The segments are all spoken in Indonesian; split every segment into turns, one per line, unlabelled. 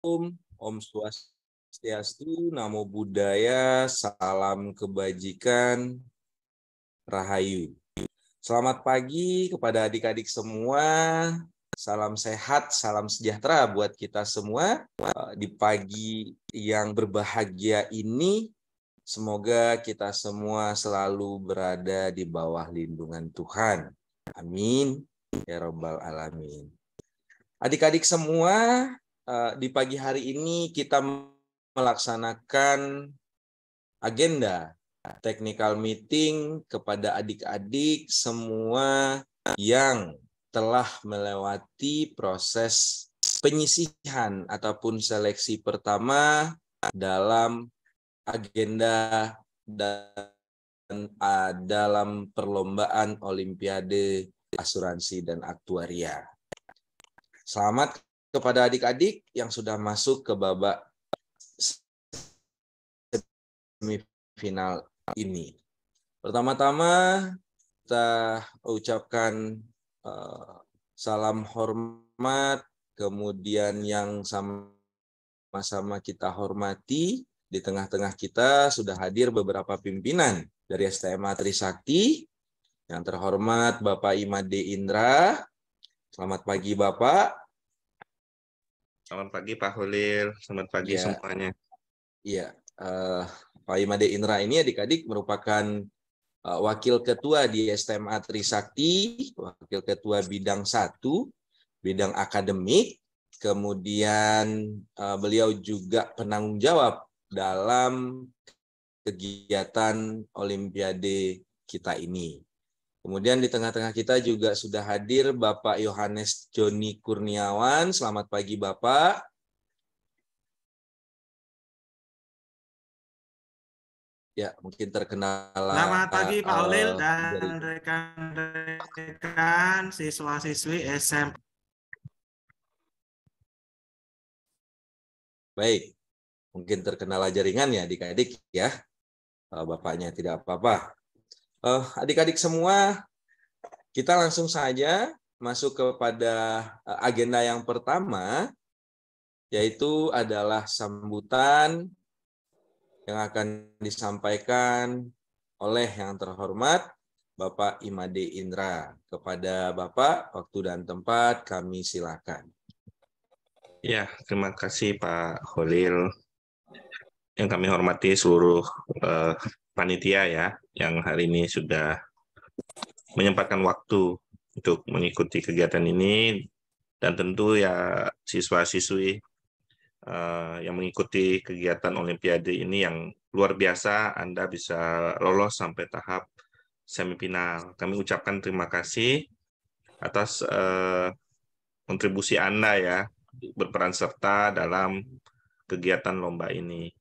Om Swastiastu, Namo Buddhaya, salam kebajikan, Rahayu. Selamat pagi kepada adik-adik semua, salam sehat, salam sejahtera buat kita semua. Di pagi yang berbahagia ini, semoga kita semua selalu berada di bawah lindungan Tuhan. Amin. Ya Rabbal Alamin. Adik-adik semua, di pagi hari ini kita melaksanakan agenda technical meeting kepada adik-adik semua yang telah melewati proses penyisihan ataupun seleksi pertama dalam agenda dan dalam perlombaan Olimpiade Asuransi dan Aktuaria. Selamat kepada adik-adik yang sudah masuk ke babak semifinal ini. Pertama-tama kita ucapkan salam hormat, kemudian yang sama-sama kita hormati, di tengah-tengah kita sudah hadir beberapa pimpinan dari STMA Trisakti. Yang terhormat Bapak Imade Indra. Selamat pagi Bapak.
Selamat pagi Pak Holil, selamat pagi
Ya,
semuanya.
Iya, Pak Imade Indra ini adik-adik merupakan wakil ketua di STMA Trisakti, wakil ketua bidang 1, bidang akademik, kemudian beliau juga penanggung jawab dalam kegiatan Olimpiade kita ini. Kemudian di tengah-tengah kita juga sudah hadir Bapak Yohanes Joni Kurniawan. Selamat pagi Bapak. Ya, mungkin terkenal.
Selamat pagi Pak Holil dan rekan-rekan siswa-siswi SMP.
Baik, mungkin terkendala jaringan ya adik-adik ya. Bapaknya tidak apa-apa. Adik-adik semua, kita langsung saja masuk kepada agenda yang pertama, yaitu adalah sambutan yang akan disampaikan oleh yang terhormat Bapak Imade Indra. Kepada Bapak, waktu dan tempat kami silakan.
Ya, terima kasih Pak Holil. Yang kami hormati seluruh panitia ya, yang hari ini sudah menyempatkan waktu untuk mengikuti kegiatan ini, dan tentu ya siswa-siswi yang mengikuti kegiatan Olimpiade ini yang luar biasa, Anda bisa lolos sampai tahap semifinal. Kami ucapkan terima kasih atas kontribusi Anda ya, berperan serta dalam kegiatan lomba ini.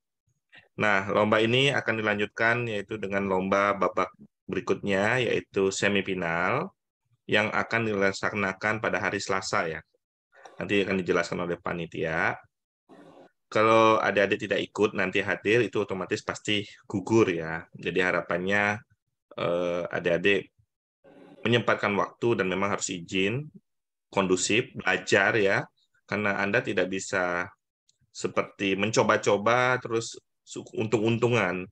Nah, lomba ini akan dilanjutkan yaitu dengan lomba babak berikutnya, yaitu semifinal, yang akan dilaksanakan pada hari Selasa ya. Nanti akan dijelaskan oleh panitia. Kalau adik-adik tidak ikut nanti hadir, itu otomatis pasti gugur ya. Jadi harapannya adik-adik menyempatkan waktu dan memang harus izin, kondusif, belajar ya, karena Anda tidak bisa seperti mencoba-coba terus untung-untungan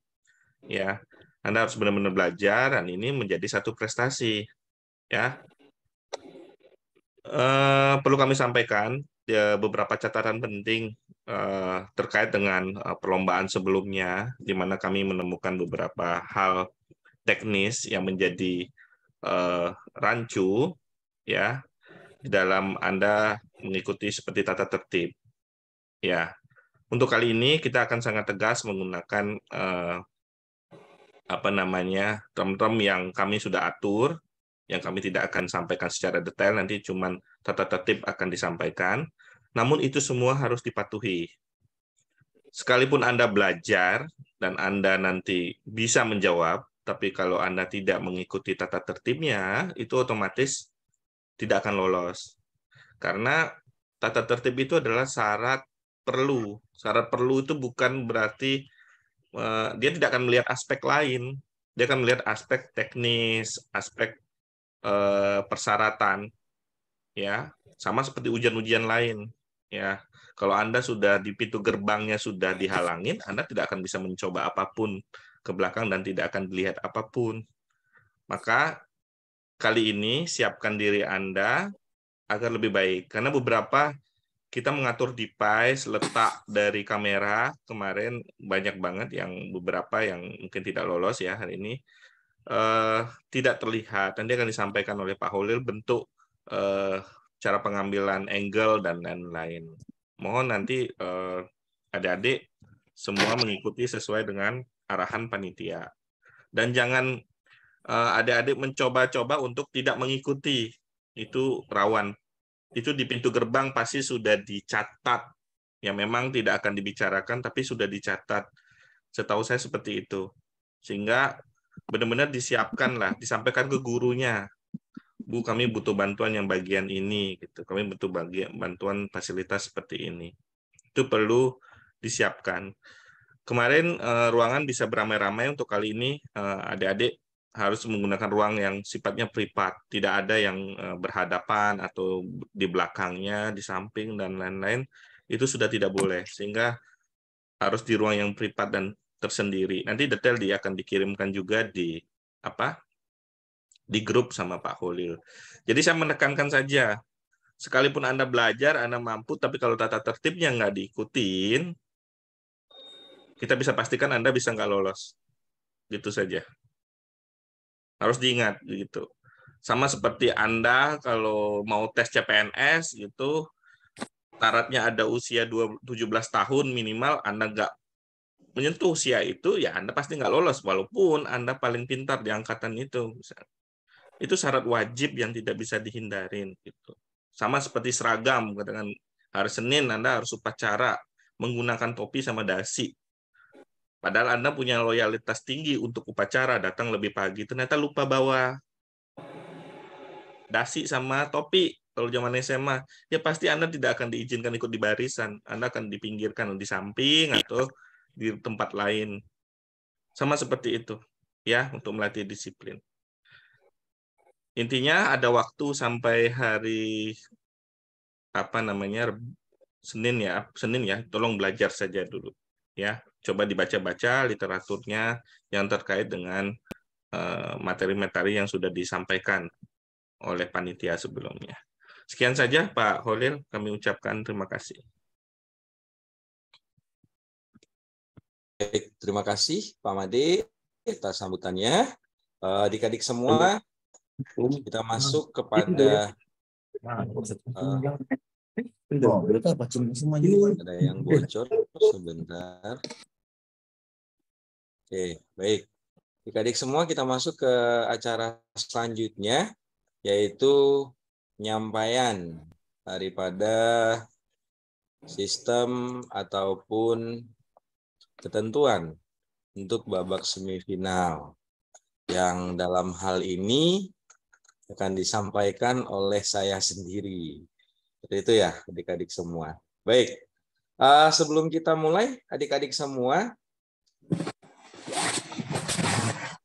ya. Anda harus benar-benar belajar dan ini menjadi satu prestasi ya. Perlu kami sampaikan ya, beberapa catatan penting terkait dengan perlombaan sebelumnya, di mana kami menemukan beberapa hal teknis yang menjadi rancu ya di dalam Anda mengikuti seperti tata tertib. Ya, untuk kali ini kita akan sangat tegas menggunakan term-term yang kami sudah atur, yang kami tidak akan sampaikan secara detail, nanti cuman tata tertib akan disampaikan. Namun itu semua harus dipatuhi. Sekalipun Anda belajar dan Anda nanti bisa menjawab, tapi kalau Anda tidak mengikuti tata tertibnya, itu otomatis tidak akan lolos. Karena tata tertib itu adalah syarat perlu. Syarat perlu itu bukan berarti dia tidak akan melihat aspek lain. Dia akan melihat aspek teknis, aspek persyaratan, ya, sama seperti ujian-ujian lain, ya. Kalau Anda sudah di pintu gerbangnya sudah dihalangin, Anda tidak akan bisa mencoba apapun ke belakang dan tidak akan dilihat apapun. Maka kali ini siapkan diri Anda agar lebih baik. Karena beberapa kita mengatur device, letak dari kamera, kemarin banyak banget yang beberapa yang mungkin tidak lolos ya hari ini, tidak terlihat. Nanti akan disampaikan oleh Pak Holil bentuk cara pengambilan angle dan lain-lain. Mohon nanti adik-adik semua mengikuti sesuai dengan arahan panitia. Dan jangan adik-adik mencoba-coba untuk tidak mengikuti, itu rawan. Itu di pintu gerbang pasti sudah dicatat. Ya memang tidak akan dibicarakan, tapi sudah dicatat. Setahu saya seperti itu. Sehingga benar-benar disiapkan lah, disampaikan ke gurunya. Bu, kami butuh bantuan yang bagian ini. Gitu. Kami butuh bantuan fasilitas seperti ini. Itu perlu disiapkan. Kemarin ruangan bisa beramai-ramai, untuk kali ini adik-adik harus menggunakan ruang yang sifatnya privat, tidak ada yang berhadapan atau di belakangnya, di samping dan lain-lain, itu sudah tidak boleh, sehingga harus di ruang yang privat dan tersendiri. Nanti detail dia akan dikirimkan juga di grup sama Pak Holil. Jadi saya menekankan saja, sekalipun Anda belajar, Anda mampu, tapi kalau tata tertibnya nggak diikutin, kita bisa pastikan Anda bisa nggak lolos. Gitu saja. Harus diingat gitu. Sama seperti Anda kalau mau tes CPNS gitu, syaratnya ada usia 17 tahun minimal, Anda nggak menyentuh usia itu, ya Anda pasti nggak lolos, walaupun Anda paling pintar di angkatan itu. Itu syarat wajib yang tidak bisa dihindarin. Gitu. Sama seperti seragam, katakan hari Senin Anda harus upacara menggunakan topi sama dasi. Padahal Anda punya loyalitas tinggi untuk upacara, datang lebih pagi, ternyata lupa bawa dasi sama topi. Kalau zaman SMA, ya pasti Anda tidak akan diizinkan ikut di barisan. Anda akan dipinggirkan di samping atau di tempat lain. Sama seperti itu, ya, untuk melatih disiplin. Intinya ada waktu sampai hari Senin ya, tolong belajar saja dulu. Ya, coba dibaca-baca literaturnya yang terkait dengan materi-materi yang sudah disampaikan oleh panitia sebelumnya. Sekian saja Pak Holil, kami ucapkan terima kasih.
Baik, terima kasih Pak Made atas sambutannya. Adik-adik semua, kita masuk kepada ada yang bocor sebentar. Oke, baik. Adik-adik semua, kita masuk ke acara selanjutnya, yaitu penyampaian daripada sistem ataupun ketentuan untuk babak semifinal, yang dalam hal ini akan disampaikan oleh saya sendiri. Seperti itu ya, adik-adik semua. Baik, sebelum kita mulai, adik-adik semua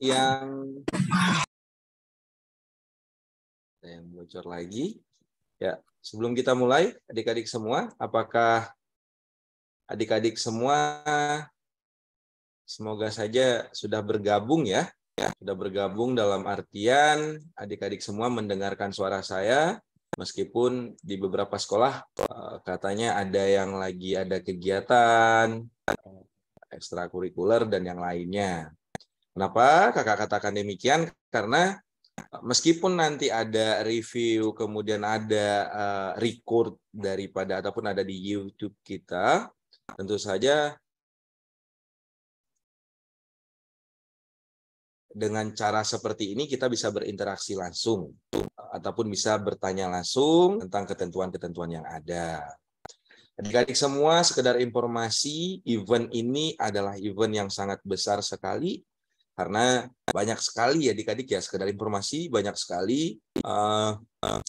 yang bocor lagi. Ya, sebelum kita mulai, adik-adik semua, apakah adik-adik semua semoga saja sudah bergabung ya? Sudah bergabung dalam artian adik-adik semua mendengarkan suara saya, meskipun di beberapa sekolah katanya ada yang lagi ada kegiatan ekstrakurikuler dan yang lainnya. Kenapa kakak katakan demikian? Karena meskipun nanti ada review, kemudian ada record daripada ataupun ada di YouTube kita, tentu saja dengan cara seperti ini kita bisa berinteraksi langsung ataupun bisa bertanya langsung tentang ketentuan-ketentuan yang ada. Adik-adik semua, sekedar informasi, event ini adalah event yang sangat besar sekali. Karena banyak sekali ya adik-adik ya, sekedar informasi, banyak sekali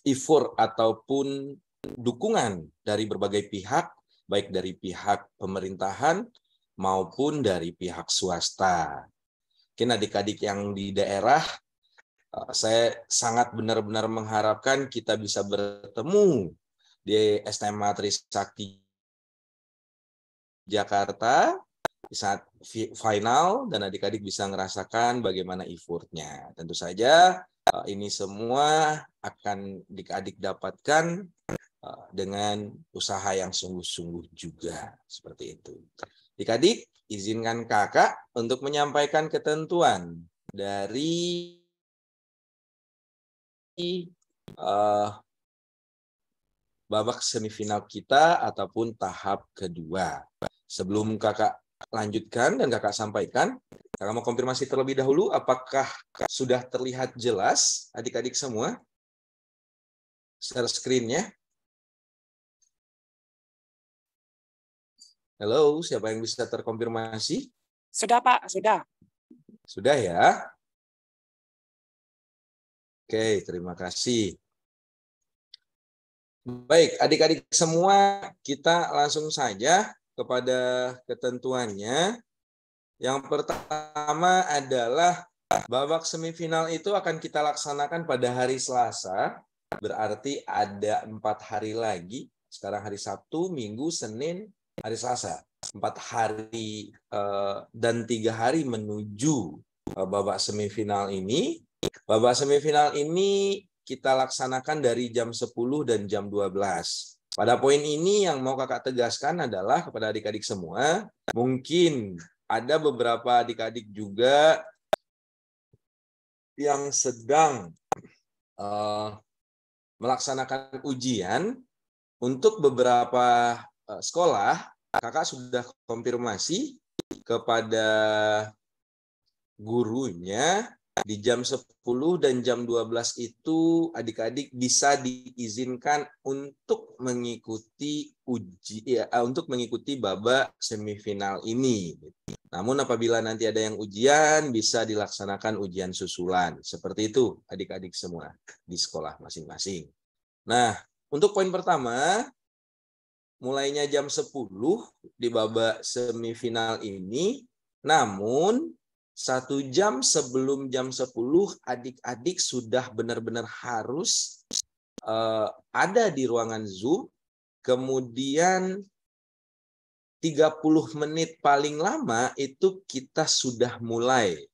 effort ataupun dukungan dari berbagai pihak, baik dari pihak pemerintahan maupun dari pihak swasta. Mungkin adik-adik yang di daerah, saya sangat benar-benar mengharapkan kita bisa bertemu di SMA Trisakti Jakarta di saat final dan adik-adik bisa ngerasakan bagaimana effortnya. Tentu saja ini semua akan adik-adik dapatkan dengan usaha yang sungguh-sungguh juga. Seperti itu. Adik-adik, izinkan kakak untuk menyampaikan ketentuan dari babak semifinal kita ataupun tahap kedua. Sebelum kakak lanjutkan dan kakak sampaikan, kakak mau konfirmasi terlebih dahulu apakah sudah terlihat jelas adik-adik semua share screen-nya. Halo, siapa yang bisa terkonfirmasi?
Sudah, Pak, sudah.
Sudah ya? Oke, terima kasih. Baik, adik-adik semua, kita langsung saja kepada ketentuannya. Yang pertama adalah babak semifinal itu akan kita laksanakan pada hari Selasa. Berarti ada 4 hari lagi. Sekarang hari Sabtu, Minggu, Senin, hari Selasa. 4 hari dan 3 hari menuju babak semifinal ini. Babak semifinal ini kita laksanakan dari jam 10 dan jam 12. Pada poin ini yang mau kakak tegaskan adalah kepada adik-adik semua, mungkin ada beberapa adik-adik juga yang sedang melaksanakan ujian. Untuk beberapa sekolah, kakak sudah konfirmasi kepada gurunya di jam 10 dan jam 12 itu adik-adik bisa diizinkan untuk mengikuti untuk mengikuti babak semifinal ini. Namun apabila nanti ada yang ujian, bisa dilaksanakan ujian susulan. Seperti itu adik-adik semua di sekolah masing-masing. Nah, untuk poin pertama, mulainya jam 10 di babak semifinal ini, namun 1 jam sebelum jam 10 adik-adik sudah benar-benar harus ada di ruangan Zoom, kemudian 30 menit paling lama itu kita sudah mulai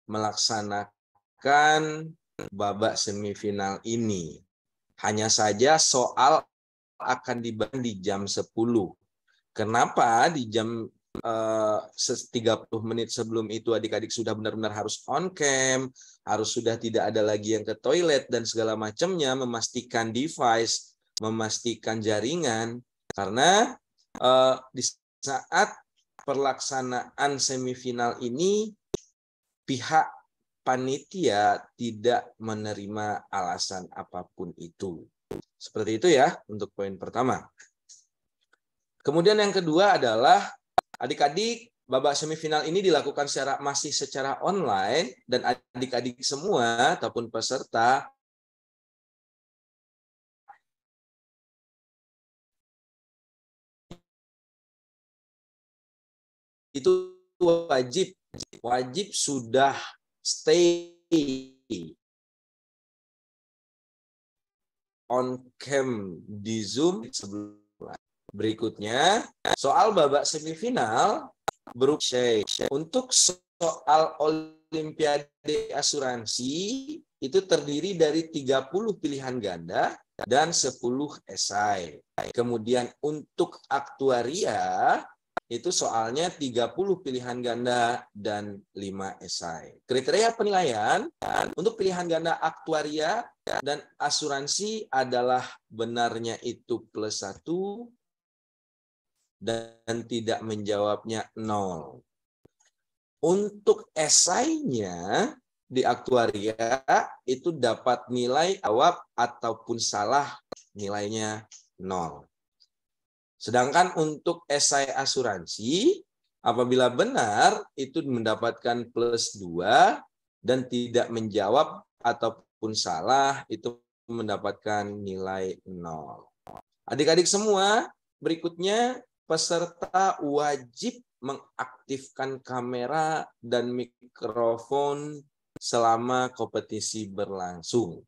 melaksanakan babak semifinal ini. Hanya saja soal akan dibahas di jam 10. Kenapa di jam 30 menit sebelum itu adik-adik sudah benar-benar harus on cam, harus sudah tidak ada lagi yang ke toilet dan segala macamnya, memastikan device, memastikan jaringan, karena di saat pelaksanaan semifinal ini pihak panitia tidak menerima alasan apapun itu. Seperti itu ya untuk poin pertama. Kemudian yang kedua adalah adik-adik, babak semifinal ini dilakukan masih secara online dan adik-adik semua ataupun peserta itu wajib sudah stay on cam di Zoom sebelum. Berikutnya, soal babak semifinal untuk soal Olimpiade asuransi itu terdiri dari 30 pilihan ganda dan 10 esai. Kemudian untuk aktuaria itu soalnya 30 pilihan ganda dan 5 esai. Kriteria penilaian untuk pilihan ganda aktuaria dan asuransi adalah benarnya itu +1 dan tidak menjawabnya 0. Untuk esainya di aktuaria itu dapat nilai jawab ataupun salah nilainya 0. Sedangkan untuk esai asuransi apabila benar itu mendapatkan +2 dan tidak menjawab ataupun salah itu mendapatkan nilai 0. Adik-adik semua, berikutnya peserta wajib mengaktifkan kamera dan mikrofon selama kompetisi berlangsung.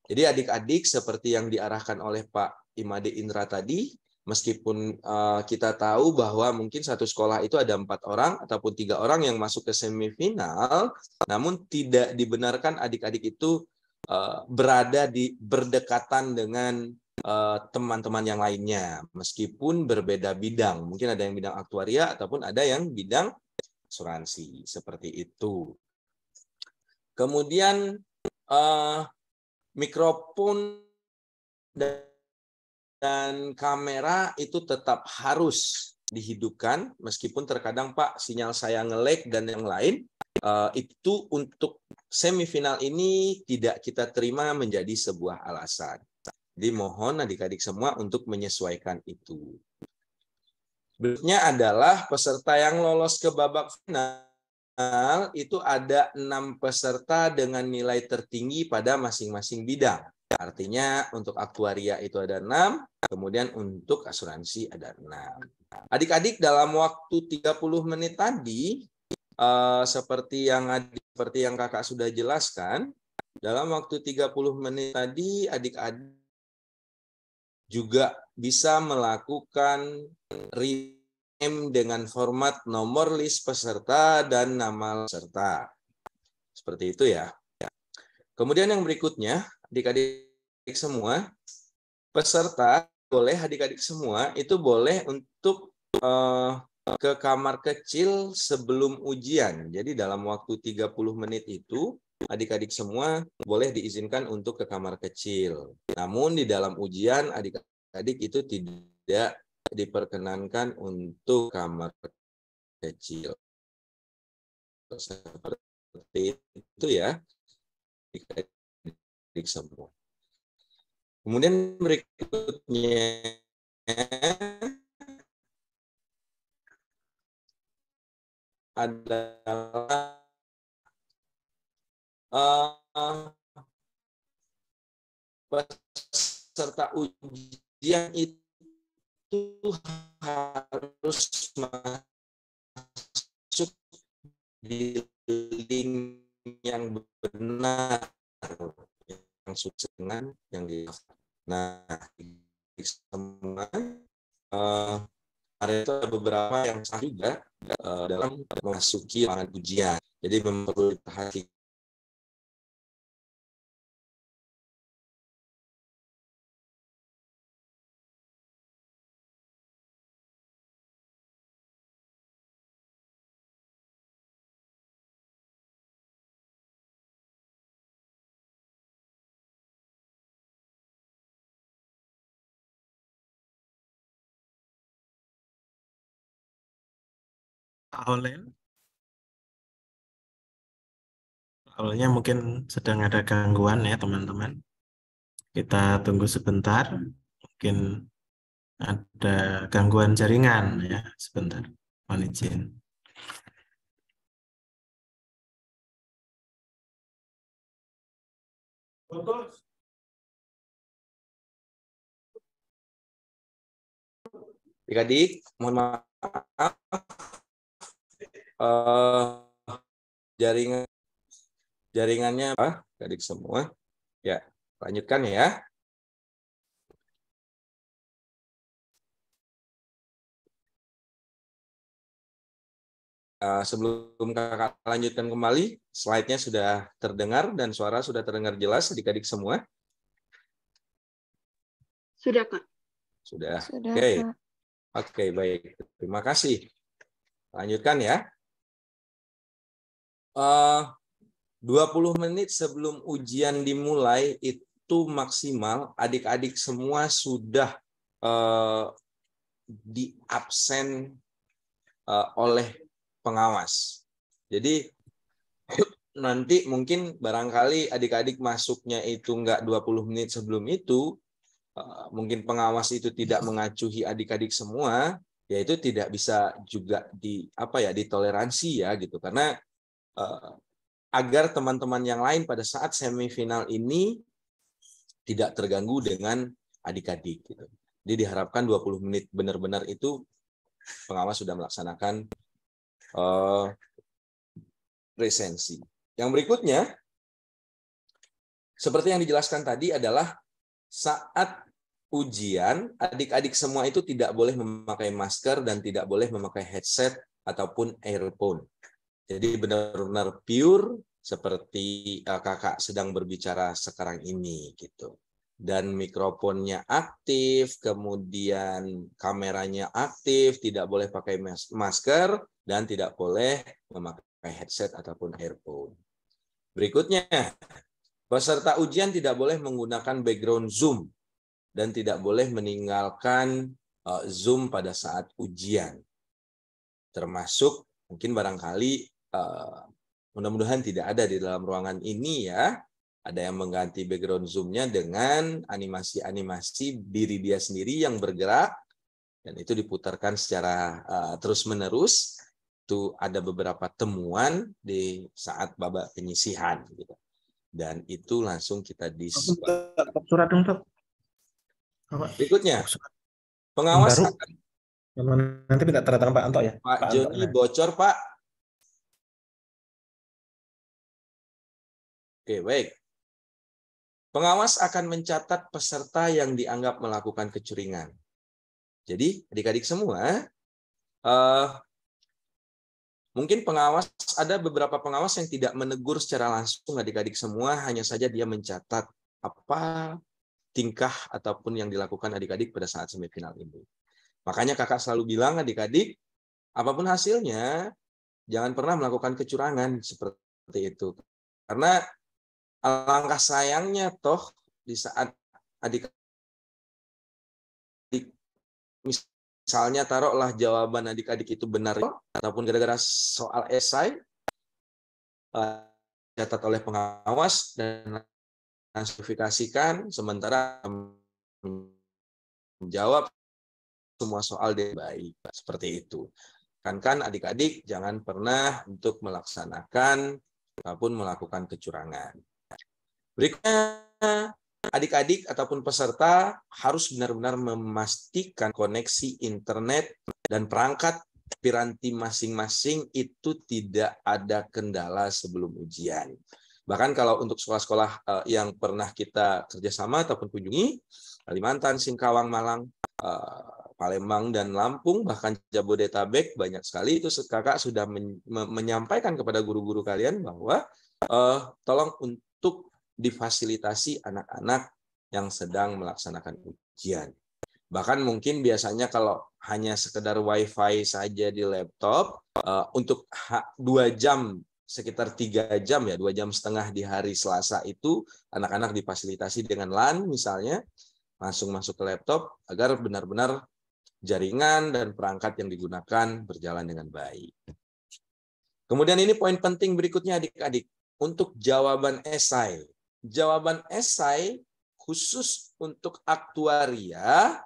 Jadi adik-adik seperti yang diarahkan oleh Pak Imade Indra tadi, Meskipun kita tahu bahwa mungkin satu sekolah itu ada 4 orang ataupun 3 orang yang masuk ke semifinal, namun tidak dibenarkan adik-adik itu berada di berdekatan dengan teman-teman yang lainnya, meskipun berbeda bidang. Mungkin ada yang bidang aktuaria ataupun ada yang bidang asuransi, seperti itu. Kemudian mikrofon dan kamera itu tetap harus dihidupkan, meskipun terkadang Pak sinyal saya nge-lag dan yang lain, itu untuk semifinal ini tidak kita terima menjadi sebuah alasan. Jadi mohon adik-adik semua untuk menyesuaikan itu. Berikutnya adalah peserta yang lolos ke babak final itu ada 6 peserta dengan nilai tertinggi pada masing-masing bidang. Artinya untuk aktuaria itu ada 6, kemudian untuk asuransi ada 6. Adik-adik dalam waktu 30 menit tadi, seperti yang kakak sudah jelaskan, dalam waktu 30 menit tadi adik-adik juga bisa melakukan rename dengan format nomor list peserta dan nama peserta. Seperti itu ya. Kemudian yang berikutnya, adik-adik semua, peserta boleh, adik-adik semua itu boleh untuk ke kamar kecil sebelum ujian. Jadi dalam waktu 30 menit itu, adik-adik semua boleh diizinkan untuk ke kamar kecil. Namun di dalam ujian, adik-adik itu tidak diperkenankan untuk kamar kecil. Seperti itu ya, adik-adik semua. Kemudian berikutnya adalah peserta ujian itu harus masuk di link yang benar, yang sukses dengan yang di. Nah, semua ada beberapa yang salah juga dalam memasuki ruangan ujian. Jadi perlu diperhatikan.
Pak Holil. Awalnya mungkin sedang ada gangguan ya teman-teman. Kita tunggu sebentar. Mungkin ada gangguan jaringan ya. Sebentar. Mohon izin.
Adik-adik, mohon maaf, jaringannya apa? Adik semua. Ya, lanjutkan ya. Sebelum kakak lanjutkan kembali, slide-nya sudah terdengar dan suara sudah terdengar jelas adik-adik semua.
Sudah, Kak.
Sudah.
Sudah,
Oke.
Kak.
Oke, baik. Terima kasih. Lanjutkan ya. 20 menit sebelum ujian dimulai itu maksimal adik-adik semua sudah di absen oleh pengawas. Jadi nanti mungkin barangkali adik-adik masuknya itu enggak 20 menit sebelum itu, mungkin pengawas itu tidak mengacuhi adik-adik semua, ya itu tidak bisa juga ditoleransi ya gitu, karena agar teman-teman yang lain pada saat semifinal ini tidak terganggu dengan adik-adik gitu. Jadi diharapkan 20 menit benar-benar itu pengawas sudah melaksanakan presensi. Yang berikutnya, seperti yang dijelaskan tadi adalah saat ujian, adik-adik semua itu tidak boleh memakai masker dan tidak boleh memakai headset ataupun earphone. Jadi benar-benar pure seperti kakak sedang berbicara sekarang ini gitu. Dan mikrofonnya aktif, kemudian kameranya aktif, tidak boleh pakai masker, dan tidak boleh memakai headset ataupun earphone. Berikutnya, peserta ujian tidak boleh menggunakan background Zoom dan tidak boleh meninggalkan Zoom pada saat ujian. Termasuk mungkin barangkali mudah-mudahan tidak ada di dalam ruangan ini ya. Ada yang mengganti background Zoom-nya dengan animasi-animasi diri dia sendiri yang bergerak dan itu diputarkan secara terus-menerus. Itu ada beberapa temuan di saat babak penyisihan gitu. Dan itu langsung kita
Surat dong, Tok.
Berikutnya, pengawas
baru.
akan
Nanti minta tanda tangan Pak Anto ya.
Pak Joni bocor, Pak. Oke, baik. Pengawas akan mencatat peserta yang dianggap melakukan kecurangan. Jadi, adik-adik semua, mungkin pengawas, ada beberapa pengawas yang tidak menegur secara langsung adik-adik semua, hanya saja dia mencatat apa tingkah ataupun yang dilakukan adik-adik pada saat semifinal ini. Makanya kakak selalu bilang adik-adik, apapun hasilnya, jangan pernah melakukan kecurangan seperti itu. Karena alangkah sayangnya toh di saat adik-adik misalnya taruhlah jawaban adik-adik itu benar ataupun gara-gara soal esai dicatat oleh pengawas dan klasifikasikan sementara menjawab semua soal dengan baik seperti itu. Kan adik-adik jangan pernah untuk melaksanakan ataupun melakukan kecurangan. Berikutnya, adik-adik ataupun peserta harus benar-benar memastikan koneksi internet dan perangkat piranti masing-masing itu tidak ada kendala sebelum ujian. Bahkan kalau untuk sekolah-sekolah yang pernah kita kerjasama ataupun kunjungi, Kalimantan, Singkawang, Malang, Palembang, dan Lampung, bahkan Jabodetabek, banyak sekali itu kakak sudah menyampaikan kepada guru-guru kalian bahwa tolong untuk difasilitasi anak-anak yang sedang melaksanakan ujian. Bahkan mungkin biasanya kalau hanya sekedar wifi saja di laptop, untuk 2 jam, sekitar 3 jam ya, 2 jam setengah di hari Selasa itu, anak-anak difasilitasi dengan LAN misalnya, langsung masuk ke laptop, agar benar-benar jaringan dan perangkat yang digunakan berjalan dengan baik. Kemudian ini poin penting berikutnya adik-adik, untuk jawaban esai. Jawaban esai khusus untuk aktuaria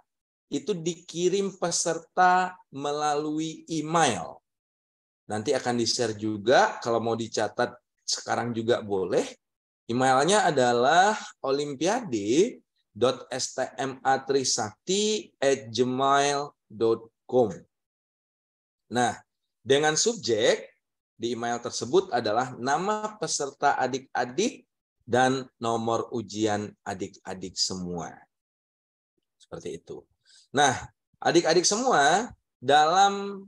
itu dikirim peserta melalui email. Nanti akan di-share juga, kalau mau dicatat sekarang juga boleh. Emailnya adalah olimpiade.stmatrisakti@gmail.com. Nah, dengan subjek di email tersebut adalah nama peserta adik-adik dan nomor ujian adik-adik semua. Seperti itu. Nah, adik-adik semua dalam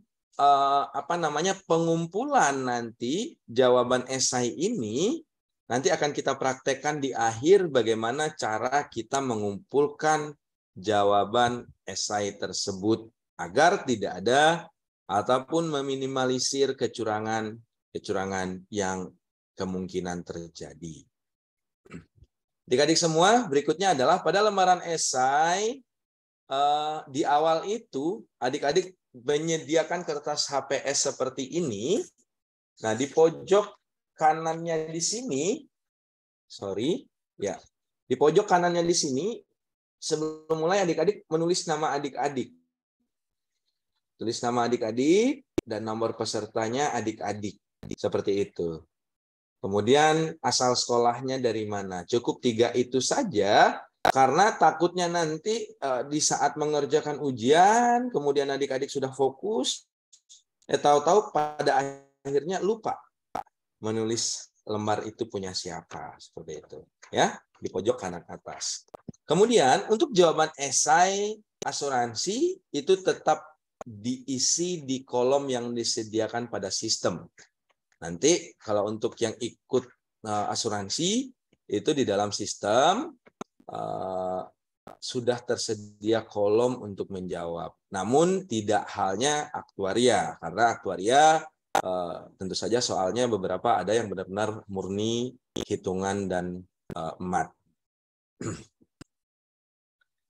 pengumpulan nanti jawaban esai ini nanti akan kita praktekkan di akhir bagaimana cara kita mengumpulkan jawaban esai tersebut agar tidak ada ataupun meminimalisir kecurangan yang kemungkinan terjadi. Adik-adik semua, berikutnya adalah pada lembaran esai di awal itu adik-adik menyediakan kertas HPS seperti ini. Nah, di pojok kanannya di sini, di pojok kanannya di sini, sebelum mulai adik-adik menulis nama adik-adik. Tulis nama adik-adik dan nomor pesertanya adik-adik. Seperti itu. Kemudian asal sekolahnya dari mana. Cukup 3 itu saja, karena takutnya nanti di saat mengerjakan ujian, kemudian adik-adik sudah fokus, tahu-tahu pada akhirnya lupa menulis lembar itu punya siapa, seperti itu. Ya, di pojok kanan atas. Kemudian untuk jawaban esai asuransi itu tetap diisi di kolom yang disediakan pada sistem. Nanti kalau untuk yang ikut asuransi itu di dalam sistem sudah tersedia kolom untuk menjawab. Namun tidak halnya aktuaria, karena aktuaria tentu saja soalnya beberapa ada yang benar-benar murni hitungan dan mat.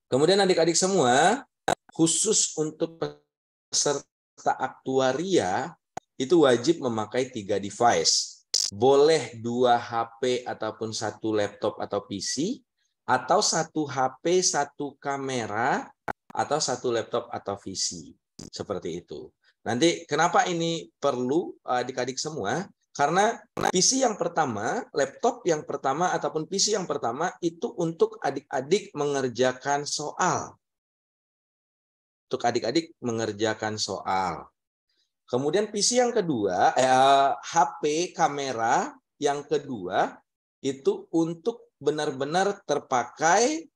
Kemudian adik-adik semua, khusus untuk peserta aktuaria itu wajib memakai 3 device. Boleh 2 HP ataupun 1 laptop atau PC, atau 1 HP, 1 kamera, atau 1 laptop atau PC. Seperti itu. Nanti kenapa ini perlu adik-adik semua? Karena PC yang pertama, laptop yang pertama, ataupun PC yang pertama itu untuk adik-adik mengerjakan soal. Untuk adik-adik mengerjakan soal. Kemudian PC yang kedua, HP kamera yang kedua itu untuk benar-benar terpakai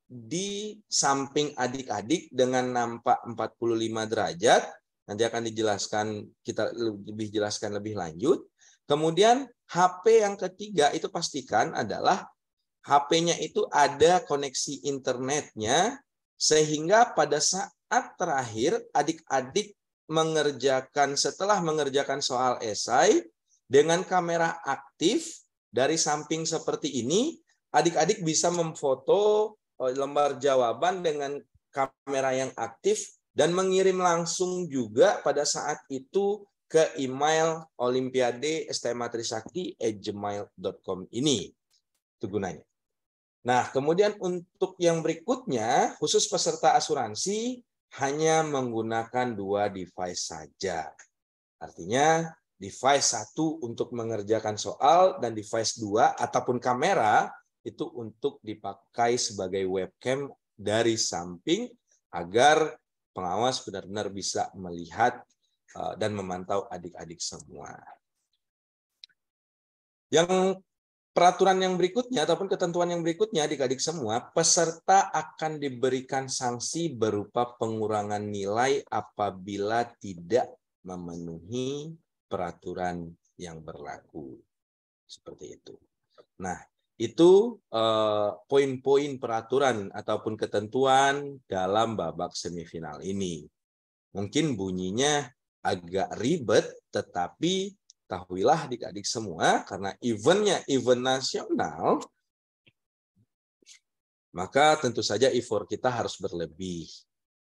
di samping adik-adik dengan nampak 45 derajat. Nanti akan dijelaskan, kita lebih jelaskan lebih lanjut. Kemudian HP yang ketiga itu pastikan adalah HP-nya itu ada koneksi internetnya, sehingga pada saat terakhir adik-adik setelah mengerjakan soal esai dengan kamera aktif dari samping seperti ini, adik-adik bisa memfoto lembar jawaban dengan kamera yang aktif dan mengirim langsung juga pada saat itu ke email olimpiade.stmatrisakti@gmail.com ini. Itu gunanya. Nah, kemudian untuk yang berikutnya, khusus peserta asuransi hanya menggunakan 2 device saja. Artinya, device 1 untuk mengerjakan soal dan device 2 ataupun kamera itu untuk dipakai sebagai webcam dari samping agar pengawas benar-benar bisa melihat dan memantau adik-adik semua. Yang peraturan yang berikutnya ataupun ketentuan yang berikutnya adik-adik semua, peserta akan diberikan sanksi berupa pengurangan nilai apabila tidak memenuhi peraturan yang berlaku. Seperti itu. Nah, itu poin-poin peraturan ataupun ketentuan dalam babak semifinal ini. Mungkin bunyinya agak ribet, tetapi ketahuilah adik-adik semua, karena eventnya event nasional, maka tentu saja effort kita harus berlebih.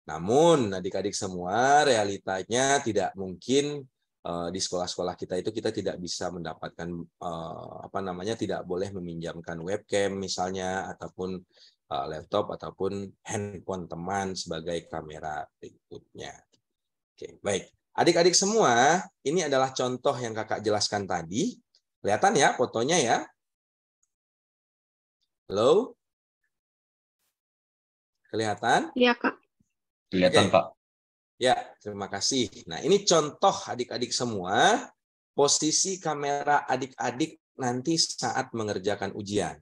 Namun adik-adik semua, realitanya tidak mungkin di sekolah-sekolah kita itu kita tidak bisa mendapatkan tidak boleh meminjamkan webcam misalnya, ataupun laptop ataupun handphone teman sebagai kamera berikutnya. Oke, baik. Adik-adik semua, ini adalah contoh yang kakak jelaskan tadi. Kelihatan ya fotonya ya? Halo? Kelihatan?
Iya, Kak.
Kelihatan,
Oke.
Pak.
Ya, terima kasih. Nah, ini contoh adik-adik semua, posisi kamera adik-adik nanti saat mengerjakan ujian.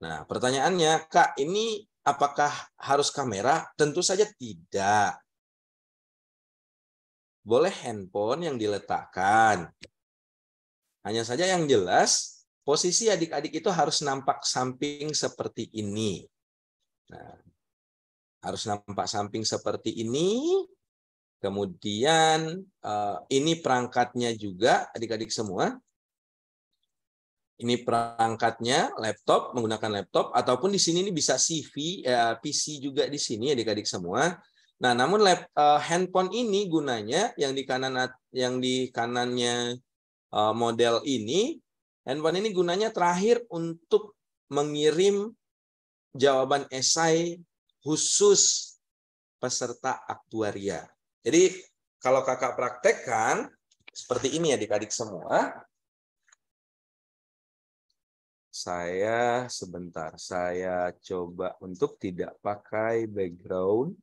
Nah, pertanyaannya, Kak, ini apakah harus kamera? Tentu saja tidak. Boleh handphone yang diletakkan. Hanya saja yang jelas, posisi adik-adik itu harus nampak samping seperti ini. Nah, harus nampak samping seperti ini. Kemudian ini perangkatnya juga, adik-adik semua. Ini perangkatnya, laptop, menggunakan laptop, ataupun di sini ini bisa CV, PC juga di sini, adik-adik semua. Nah, namun handphone ini gunanya yang di kanannya model ini, handphone ini gunanya terakhir untuk mengirim jawaban esai khusus peserta aktuaria. Jadi kalau kakak praktekkan seperti ini adik-adik semua. Saya coba untuk tidak pakai background.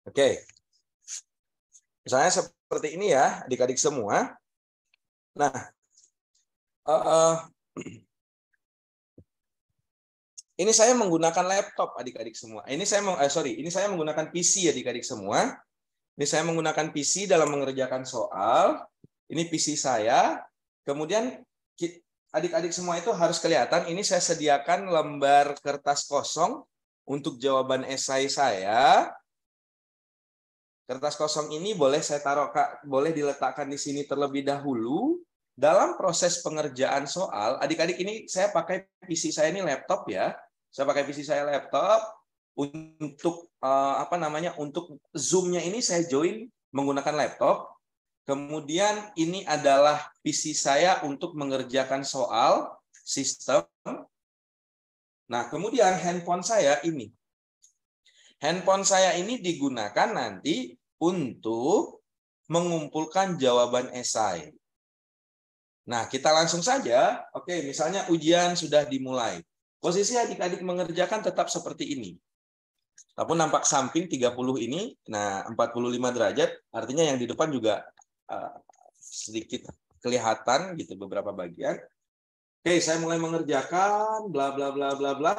Oke. Misalnya seperti ini ya, adik-adik semua. Nah, ini saya menggunakan laptop adik-adik semua. Ini saya menggunakan PC adik-adik semua. Ini saya menggunakan PC dalam mengerjakan soal. Ini PC saya. Kemudian adik-adik semua itu harus kelihatan. Ini saya sediakan lembar kertas kosong untuk jawaban esai saya. Kertas kosong ini boleh saya taruh, boleh diletakkan di sini terlebih dahulu. Dalam proses pengerjaan soal, adik-adik ini saya pakai PC saya ini laptop ya. Saya pakai PC saya laptop untuk untuk Zoom-nya ini saya join menggunakan laptop. Kemudian ini adalah PC saya untuk mengerjakan soal sistem. Nah, kemudian handphone saya ini. Handphone saya ini digunakan nanti untuk mengumpulkan jawaban esai. Nah, kita langsung saja. Oke, misalnya ujian sudah dimulai. Posisi adik-adik mengerjakan tetap seperti ini. Tapi nampak samping 30 ini, nah 45 derajat, artinya yang di depan juga sedikit kelihatan gitu beberapa bagian. Oke, saya mulai mengerjakan bla bla bla bla bla.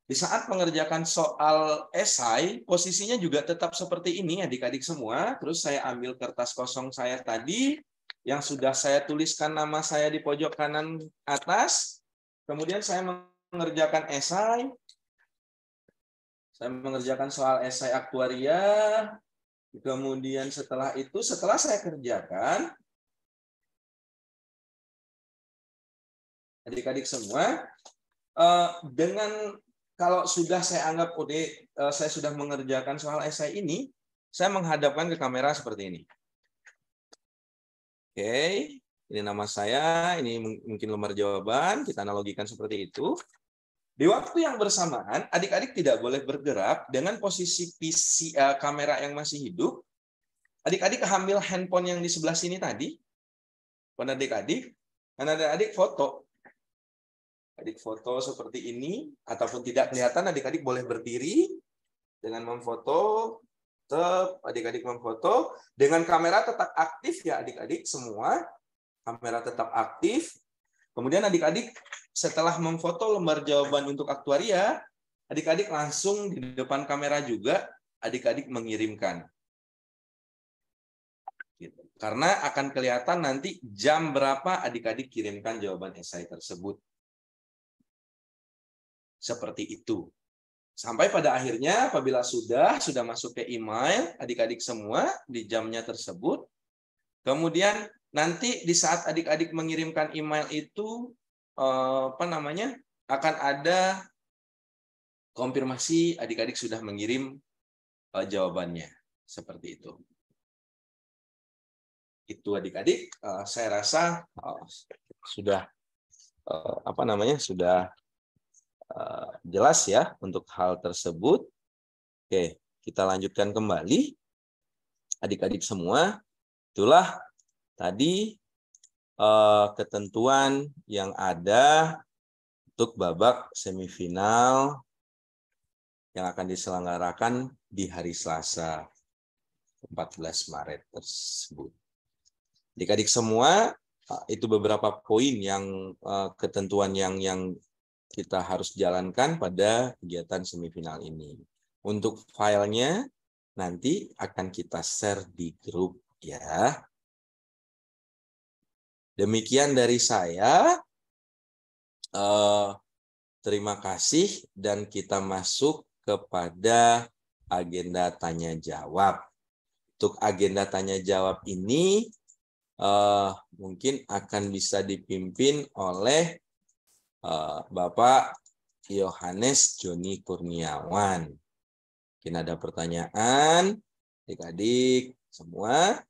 Di saat mengerjakan soal esai, posisinya juga tetap seperti ini adik-adik semua. Terus saya ambil kertas kosong saya tadi, yang sudah saya tuliskan nama saya di pojok kanan atas. Kemudian saya mengerjakan esai. Saya mengerjakan soal esai aktuaria. Kemudian setelah itu, setelah saya kerjakan, adik-adik semua, dengan kalau sudah saya anggap saya sudah mengerjakan soal esai ini, saya menghadapkan ke kamera seperti ini. Oke, ini nama saya, ini mungkin lembar jawaban, kita analogikan seperti itu. Di waktu yang bersamaan, adik-adik tidak boleh bergerak dengan posisi PC kamera yang masih hidup. Adik-adik ambil handphone yang di sebelah sini tadi, pada adik-adik, dan adik-adik foto. Adik foto seperti ini, ataupun tidak kelihatan, adik-adik boleh berdiri dengan memfoto. Adik-adik memfoto dengan kamera tetap aktif ya adik-adik semua, kamera tetap aktif. Kemudian adik-adik setelah memfoto lembar jawaban untuk aktuaria, adik-adik langsung di depan kamera juga adik-adik mengirimkan. Gitu. Karena akan kelihatan nanti jam berapa adik-adik kirimkan jawaban esai tersebut. Seperti itu. Sampai pada akhirnya apabila sudah masuk ke email adik-adik semua di jamnya tersebut, kemudian nanti di saat adik-adik mengirimkan email itu akan ada konfirmasi adik-adik sudah mengirim jawabannya. Seperti itu. Itu adik-adik, saya rasa sudah sudah jelas ya untuk hal tersebut. Oke, kita lanjutkan kembali. Adik-adik semua, itulah tadi ketentuan yang ada untuk babak semifinal yang akan diselenggarakan di hari Selasa 14 Maret tersebut. Adik-adik semua, itu beberapa poin yang ketentuan yang kita harus jalankan pada kegiatan semifinal ini. Untuk filenya nanti akan kita share di grup ya. Demikian dari saya. Terima kasih dan kita masuk kepada agenda tanya jawab. Untuk agenda tanya jawab ini mungkin akan bisa dipimpin oleh Bapak Yohanes Joni Kurniawan. Mungkin ada pertanyaan, adik-adik semua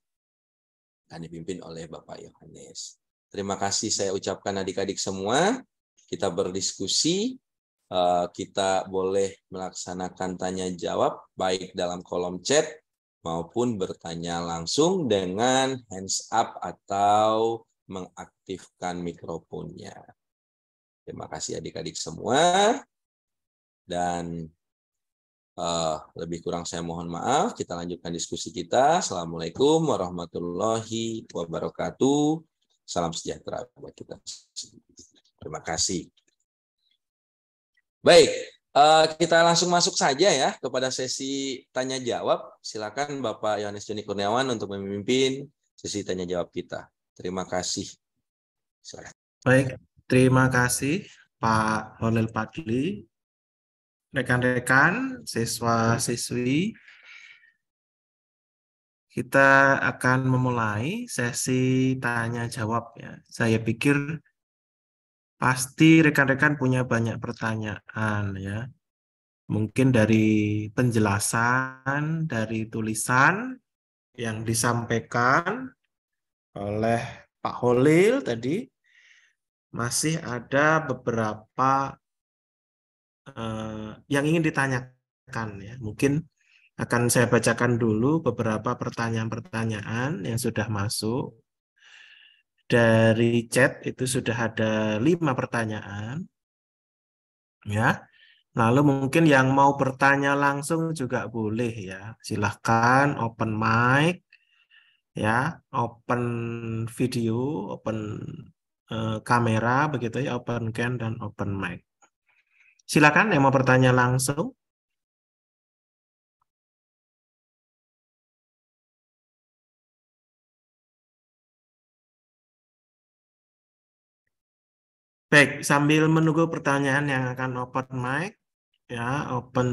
akan dipimpin oleh Bapak Yohanes. Terima kasih saya ucapkan adik-adik semua. Kita berdiskusi, kita boleh melaksanakan tanya jawab baik dalam kolom chat maupun bertanya langsung dengan hands up atau mengaktifkan mikrofonnya. Terima kasih adik-adik semua. Dan Lebih kurang saya mohon maaf. Kita lanjutkan diskusi kita. Assalamualaikum warahmatullahi wabarakatuh. Salam sejahtera buat kita. Terima kasih. Baik, kita langsung masuk saja ya kepada sesi tanya jawab. Silakan Bapak Yohanes Joni Kurniawan untuk memimpin sesi tanya jawab kita. Terima kasih. Silakan.
Baik, terima kasih Pak Holil Padli, rekan-rekan, siswa-siswi. Kita akan memulai sesi tanya jawab ya. Saya pikir pasti rekan-rekan punya banyak pertanyaan ya. Mungkin dari penjelasan, dari tulisan yang disampaikan oleh Pak Holil tadi, masih ada beberapa yang ingin ditanyakan ya. Mungkin akan saya bacakan dulu beberapa pertanyaan-pertanyaan yang sudah masuk. Dari chat itu sudah ada 5 pertanyaan. Ya. Lalu mungkin yang mau bertanya langsung juga boleh ya. Silahkan open mic ya, open video, open kamera begitu ya, open cam dan open mic. Silakan yang mau bertanya langsung. Baik, sambil menunggu pertanyaan yang akan open mic ya, open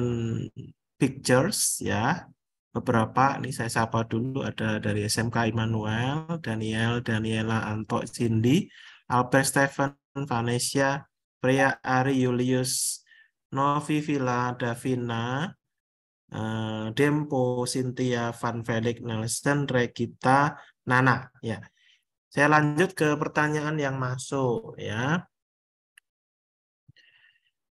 pictures ya. Beberapa ini saya sapa dulu, ada dari SMK Immanuel, Daniel, Daniela, Anto, Cindy, Albert, Stephen, Vanessa, Priya, Ari, Julius, Novi, Villa, Davina, Dempo, Cynthia, Van Felix, Nelson, Regita, Nana. Ya, saya lanjut ke pertanyaan yang masuk ya.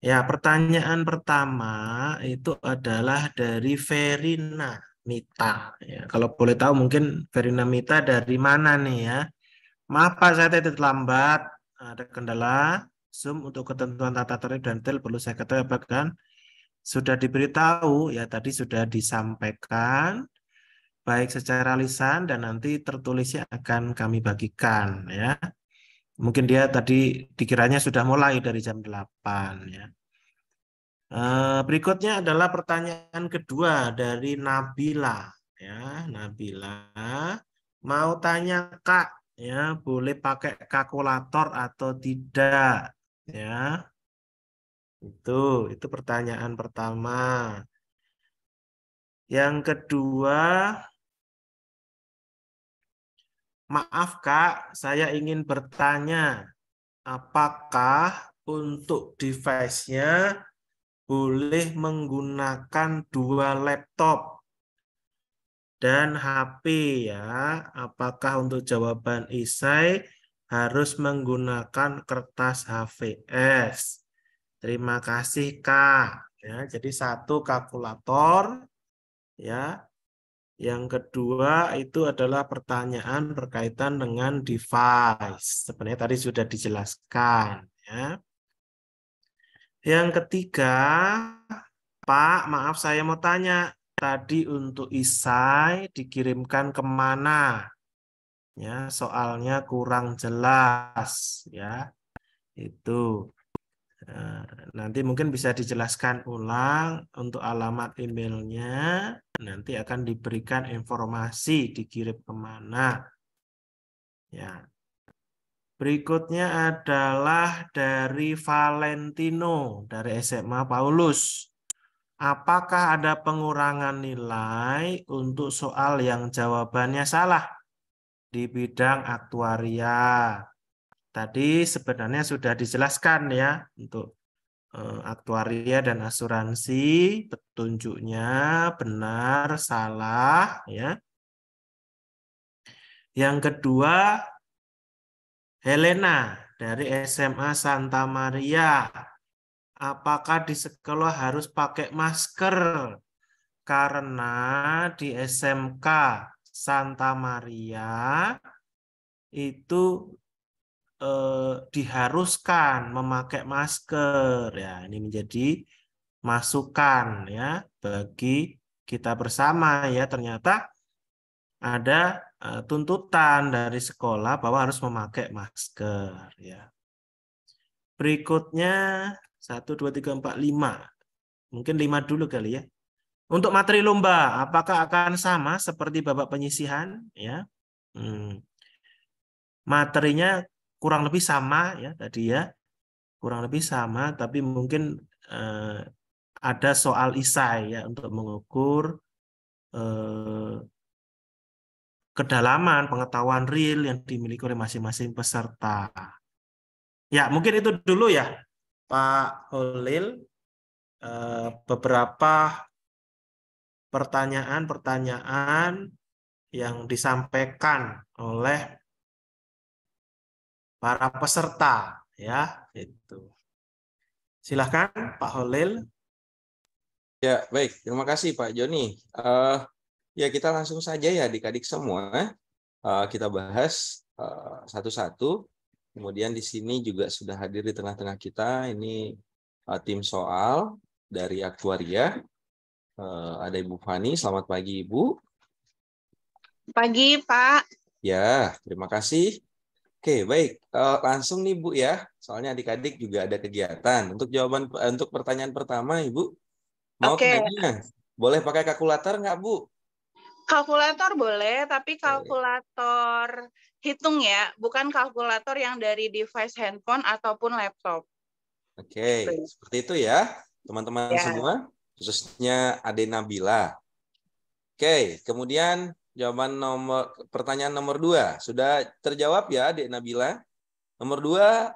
Ya, pertanyaan pertama itu adalah dari Verina Mita. Ya, kalau boleh tahu mungkin Verina Mita dari mana nih ya? Maaf Pak, saya tadi terlambat. Ada kendala Zoom untuk ketentuan tata tertib dan detail perlu saya ketahui apa kan? Sudah diberitahu ya, tadi sudah disampaikan baik secara lisan dan nanti tertulisnya akan kami bagikan ya. Mungkin dia tadi dikiranya sudah mulai dari jam 8 ya. Berikutnya adalah pertanyaan kedua dari Nabila. Ya, Nabila mau tanya Kak, ya boleh pakai kalkulator atau tidak? Ya, itu pertanyaan pertama. Yang kedua, maaf Kak, saya ingin bertanya, apakah untuk device-nya boleh menggunakan 2 laptop dan HP ya? Apakah untuk jawaban isai harus menggunakan kertas HVS? Terima kasih Kak. Ya, jadi 1 kalkulator ya. Yang kedua itu adalah pertanyaan berkaitan dengan device. Sebenarnya tadi sudah dijelaskan ya. Yang ketiga, Pak, maaf saya mau tanya. Tadi untuk isai dikirimkan kemana? Ya, soalnya kurang jelas. Ya, itu. Nanti mungkin bisa dijelaskan ulang untuk alamat emailnya. Nanti akan diberikan informasi dikirim kemana. Ya. Berikutnya adalah dari Valentino dari SMA Paulus. Apakah ada pengurangan nilai untuk soal yang jawabannya salah di bidang aktuaria? Tadi sebenarnya sudah dijelaskan ya untuk aktuaria dan asuransi, petunjuknya benar, salah ya. Yang kedua, Helena dari SMA Santa Maria. Apakah di sekolah harus pakai masker? Karena di SMK Santa Maria itu diharuskan memakai masker. Ya, ini menjadi masukan ya. bagi kita bersama ya. Ternyata ada tuntutan dari sekolah bahwa harus memakai masker ya. Berikutnya 1, 2, 3, 4, 5. Mungkin 5 dulu kali ya. Untuk materi lomba, apakah akan sama seperti babak penyisihan ya? Materinya kurang lebih sama ya tadi ya. Kurang lebih sama, tapi mungkin ada soal isai ya untuk mengukur kedalaman pengetahuan real yang dimiliki oleh masing-masing peserta. Ya, mungkin itu dulu ya, Pak Holil. Beberapa pertanyaan-pertanyaan yang disampaikan oleh para peserta, ya, itu. Silahkan, Pak Holil.
Ya, baik. Terima kasih, Pak Joni. Ya, kita langsung saja ya, adik-adik semua. Kita bahas satu-satu. Kemudian di sini juga sudah hadir di tengah-tengah kita. Ini tim soal dari Aktuaria. Ada Ibu Fani. Selamat pagi, Ibu.
Pagi, Pak.
Ya, terima kasih. Oke, baik. Langsung nih, Bu ya. Soalnya adik-adik juga ada kegiatan. Untuk pertanyaan pertama, Ibu, mau tanya, boleh pakai kalkulator nggak, Bu?
Kalkulator boleh, tapi kalkulator hitung ya, bukan kalkulator yang dari device handphone ataupun laptop.
Oke, seperti itu ya, teman-teman semua, khususnya Ade Nabila. Oke, kemudian pertanyaan nomor 2 sudah terjawab ya, Ade Nabila. Nomor 2,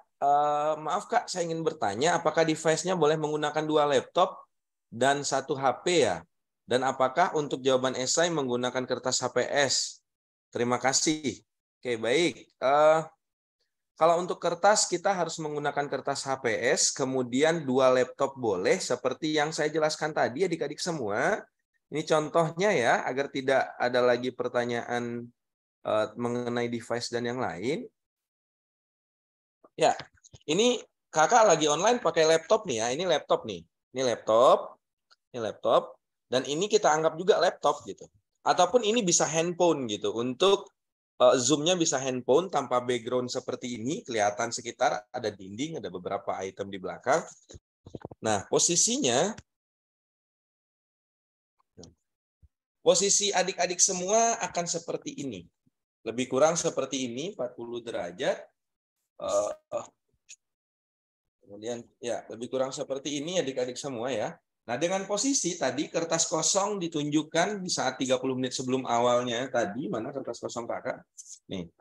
maaf Kak, saya ingin bertanya, apakah device-nya boleh menggunakan 2 laptop dan 1 HP ya? Dan apakah untuk jawaban esai menggunakan kertas HPS? Terima kasih. Oke, baik. Kalau untuk kertas, kita harus menggunakan kertas HPS, kemudian 2 laptop boleh, seperti yang saya jelaskan tadi, adik-adik semua. Ini contohnya ya, agar tidak ada lagi pertanyaan mengenai device dan yang lain. Ya, ini kakak lagi online pakai laptop nih ya, ini laptop nih. Ini laptop, dan ini kita anggap juga laptop gitu. Ataupun ini bisa handphone gitu, untuk zoom-nya bisa handphone tanpa background seperti ini, kelihatan sekitar, ada dinding, ada beberapa item di belakang. Nah, posisi adik-adik semua akan seperti ini. Lebih kurang seperti ini, 40 derajat. Kemudian ya, lebih kurang seperti ini adik-adik semua ya. Nah, dengan posisi tadi kertas kosong ditunjukkan di saat 30 menit sebelum awalnya tadi, mana kertas kosong kakak? Nih.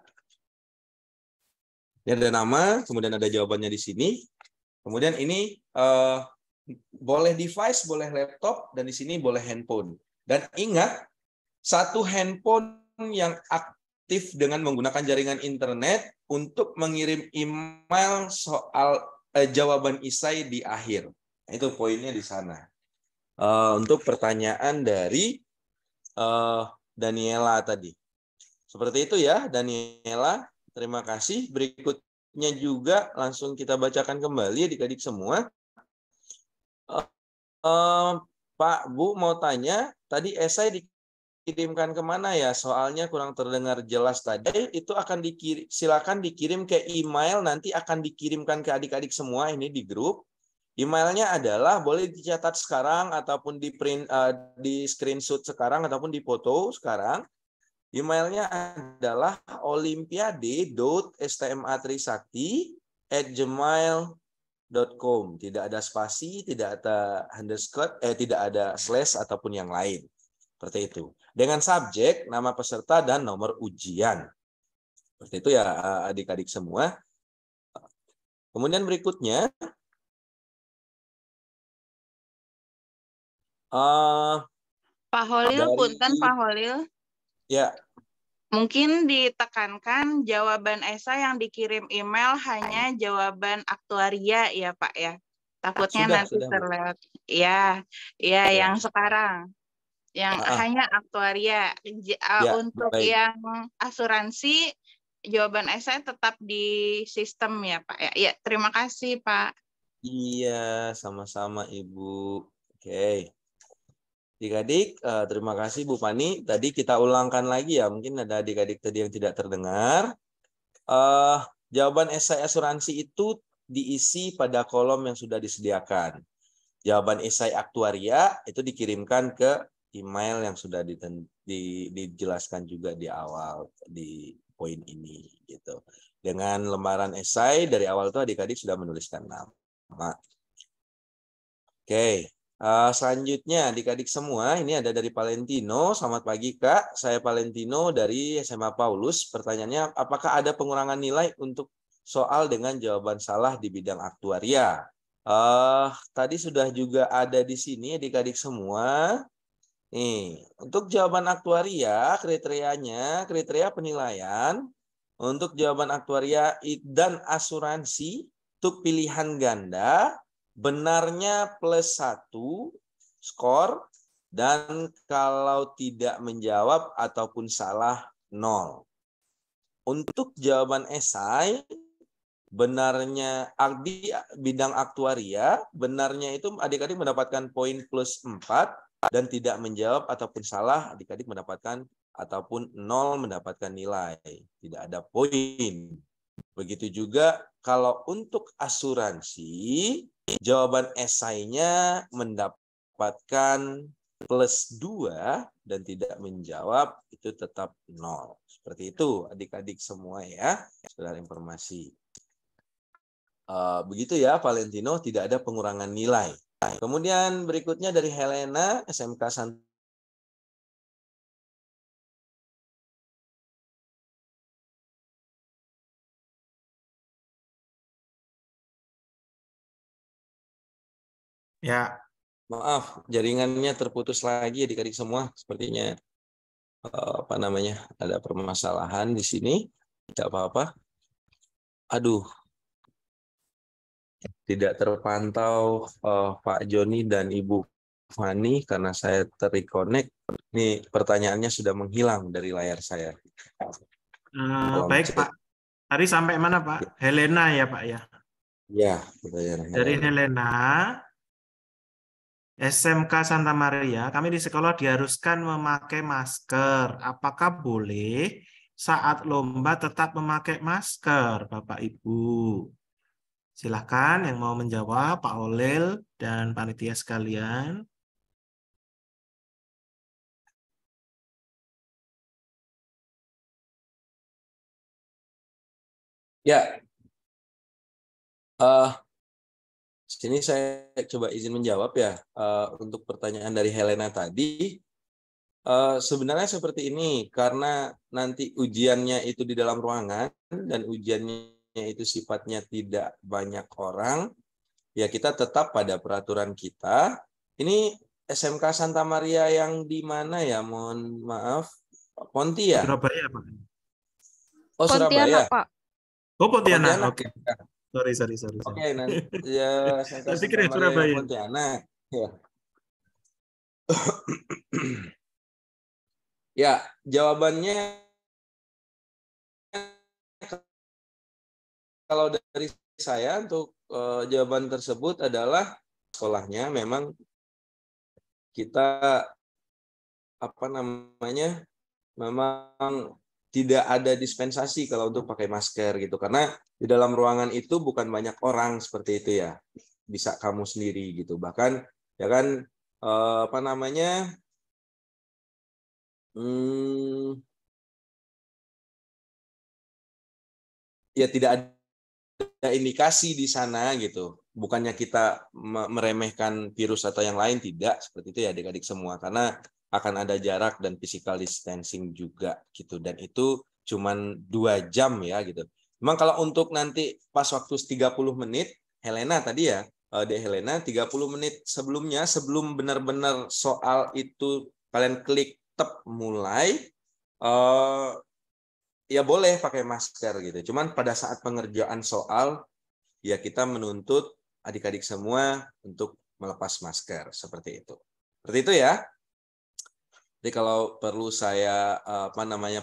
Ini ada nama, kemudian ada jawabannya di sini. Kemudian ini boleh device, boleh laptop, dan di sini boleh handphone. Dan ingat, satu handphone yang aktif dengan menggunakan jaringan internet untuk mengirim email soal jawaban esai di akhir. Itu poinnya di sana. Untuk pertanyaan dari Daniela tadi. Seperti itu ya, Daniela. Terima kasih. Berikutnya juga langsung kita bacakan kembali adik-adik semua. Pak, Bu mau tanya, tadi esai dikirimkan kemana ya? Soalnya kurang terdengar jelas tadi. Itu akan silakan dikirim ke email, nanti akan dikirimkan ke adik-adik semua ini di grup. Emailnya adalah boleh dicatat sekarang ataupun di print, di screenshot sekarang ataupun di foto sekarang. Emailnya adalah olimpiade.stmatrisakti@gmail.com. Tidak ada spasi, tidak ada underscore, tidak ada slash ataupun yang lain. Seperti itu. Dengan subjek, nama peserta dan nomor ujian. Seperti itu ya adik-adik semua. Kemudian berikutnya,
Pak Holil, punten Pak Holil.
Ya.
Mungkin ditekankan jawaban esai yang dikirim email hanya jawaban aktuaria ya Pak ya. Takutnya nanti terlewat. Ya, yang sekarang. Yang hanya aktuaria. Untuk baik. Yang asuransi, jawaban esai tetap di sistem ya Pak ya. Ya, terima kasih Pak.
Iya, sama-sama Ibu. Oke. Adik-adik, terima kasih Bu Fani. Tadi kita ulangkan lagi ya, mungkin ada adik-adik tadi yang tidak terdengar. Jawaban esai asuransi itu diisi pada kolom yang sudah disediakan. Jawaban esai aktuaria itu dikirimkan ke email yang sudah dijelaskan juga di awal di poin ini gitu. Dengan lembaran esai dari awal itu adik-adik sudah menuliskan nama. Oke, selanjutnya adik-adik semua ini ada dari Valentino. Selamat pagi Kak, saya Valentino dari SMA Paulus. Pertanyaannya, apakah ada pengurangan nilai untuk soal dengan jawaban salah di bidang aktuaria? Tadi sudah juga ada di sini adik-adik semua. Nih, untuk jawaban aktuaria kriteria penilaian untuk jawaban aktuaria dan asuransi untuk pilihan ganda benarnya +1 skor dan kalau tidak menjawab ataupun salah 0. Untuk jawaban esai benarnya di bidang aktuaria, benarnya itu adik-adik mendapatkan poin +4 dan tidak menjawab ataupun salah, adik-adik mendapatkan ataupun 0 mendapatkan nilai. Tidak ada poin. Begitu juga kalau untuk asuransi, jawaban esainya mendapatkan +2 dan tidak menjawab, itu tetap 0. Seperti itu adik-adik semua ya, saudara informasi. Begitu ya Valentino, tidak ada pengurangan nilai. Kemudian berikutnya dari Helena, SMK Santa
Ya,
Maaf, jaringannya terputus lagi adik-adik semua. Sepertinya ada permasalahan di sini. Tidak apa-apa. Aduh, tidak terpantau Pak Joni dan Ibu Fani karena saya terconnect. Ini pertanyaannya sudah menghilang dari layar saya.
baik Pak. Tadi sampai mana Pak? Helena ya Pak ya?
Ya, pertanyaan
Dari
Helena.
Helena, SMK Santa Maria, kami di sekolah diharuskan memakai masker. Apakah boleh saat lomba tetap memakai masker, Bapak Ibu? Silakan yang mau menjawab, Pak Olil dan panitia sekalian.
Ya, sini saya coba izin menjawab ya. Untuk pertanyaan dari Helena tadi, sebenarnya seperti ini, karena nanti ujiannya itu di dalam ruangan dan ujiannya itu sifatnya tidak banyak orang, ya kita tetap pada peraturan kita. Ini SMK Santa Maria yang di mana ya? Mohon maaf, Ponti ya?
Surabaya, Pak.
Oh,
Pontianak,
Surabaya.
Pak.
Oh, Pontianak.
Pontianak.
Oke.
Okay.
Sorry.
Oke, nanti ya SMK
Saya pikir
Santa Maria
Surabaya.
yang Pontianak. Ya. Ya, jawabannya kalau dari saya untuk jawaban tersebut adalah sekolahnya memang kita memang tidak ada dispensasi kalau untuk pakai masker gitu, karena di dalam ruangan itu bukan banyak orang seperti itu ya, bisa kamu sendiri gitu, bahkan ya kan ya tidak ada indikasi di sana gitu. Bukannya kita meremehkan virus atau yang lain, tidak seperti itu ya adik-adik semua, karena akan ada jarak dan physical distancing juga gitu, dan itu cuman 2 jam ya gitu. Memang kalau untuk nanti pas waktu 30 menit, Helena tadi ya, Helena 30 menit sebelumnya, sebelum benar-benar soal itu kalian klik tep mulai, ya boleh pakai masker gitu. Cuman pada saat pengerjaan soal, ya kita menuntut adik-adik semua untuk melepas masker seperti itu. Seperti itu ya. Jadi kalau perlu saya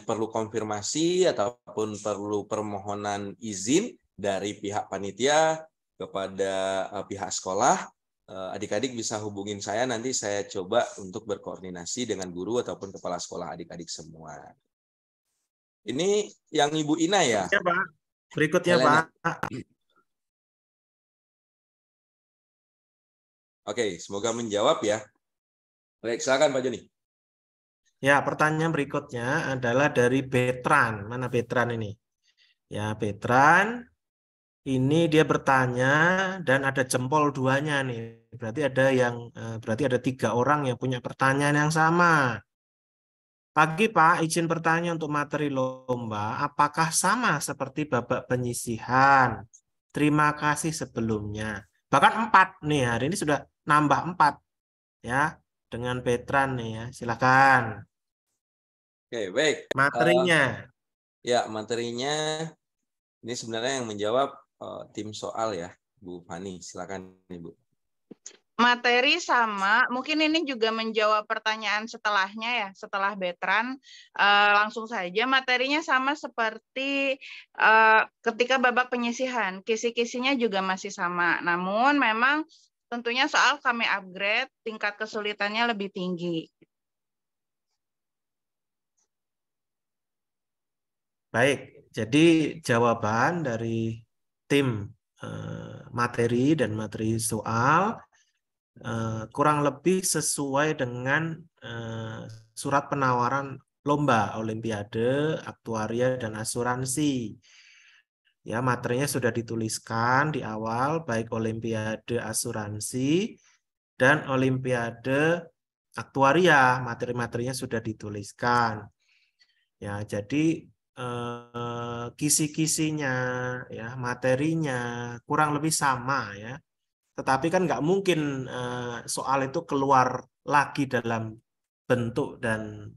perlu konfirmasi ataupun perlu permohonan izin dari pihak panitia kepada pihak sekolah, adik-adik bisa hubungin saya, nanti saya coba untuk berkoordinasi dengan guru ataupun kepala sekolah adik-adik semua. Ini yang Ibu Ina ya?
Ya, Pak. Berikutnya,
Helena.
Pak.
Oke, semoga menjawab ya. Baik, silakan Pak Joni.
Ya, pertanyaan berikutnya adalah dari Betran. Mana Betran ini? Ya, Betran. Ini dia bertanya dan ada jempol duanya nih. Berarti ada 3 orang yang punya pertanyaan yang sama. Pagi Pak, izin bertanya untuk materi lomba, apakah sama seperti babak penyisihan? Terima kasih sebelumnya. Bahkan 4 nih, hari ini sudah nambah 4 ya dengan Betran nih ya. Silakan.
Oke, baik.
Materinya.
Ya, materinya ini sebenarnya yang menjawab tim soal ya, Bu Fani. Silakan Ibu.
Materi sama, mungkin ini juga menjawab pertanyaan setelahnya ya, setelah Betran. Langsung saja materinya sama seperti ketika babak penyisihan, kisi-kisinya juga masih sama. Namun memang tentunya soal kami upgrade, tingkat kesulitannya lebih tinggi.
Baik, jadi jawaban dari tim materi dan materi soal kurang lebih sesuai dengan surat penawaran lomba Olimpiade, Aktuaria, dan Asuransi. Ya, materinya sudah dituliskan di awal, baik Olimpiade Asuransi dan Olimpiade Aktuaria, materi-materinya sudah dituliskan. Ya, jadi kisi-kisinya, ya, materinya kurang lebih sama ya. Tetapi kan nggak mungkin soal itu keluar lagi dalam bentuk dan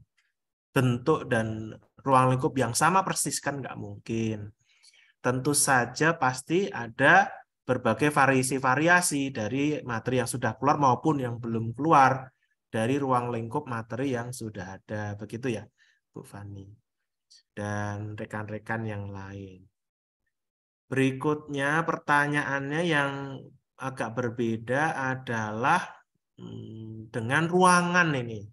ruang lingkup yang sama persis, kan nggak mungkin. Tentu saja pasti ada berbagai variasi-variasi dari materi yang sudah keluar maupun yang belum keluar dari ruang lingkup materi yang sudah ada. Begitu ya, Bu Fani dan rekan-rekan yang lain. Berikutnya pertanyaannya yang agak berbeda adalah dengan ruangan ini.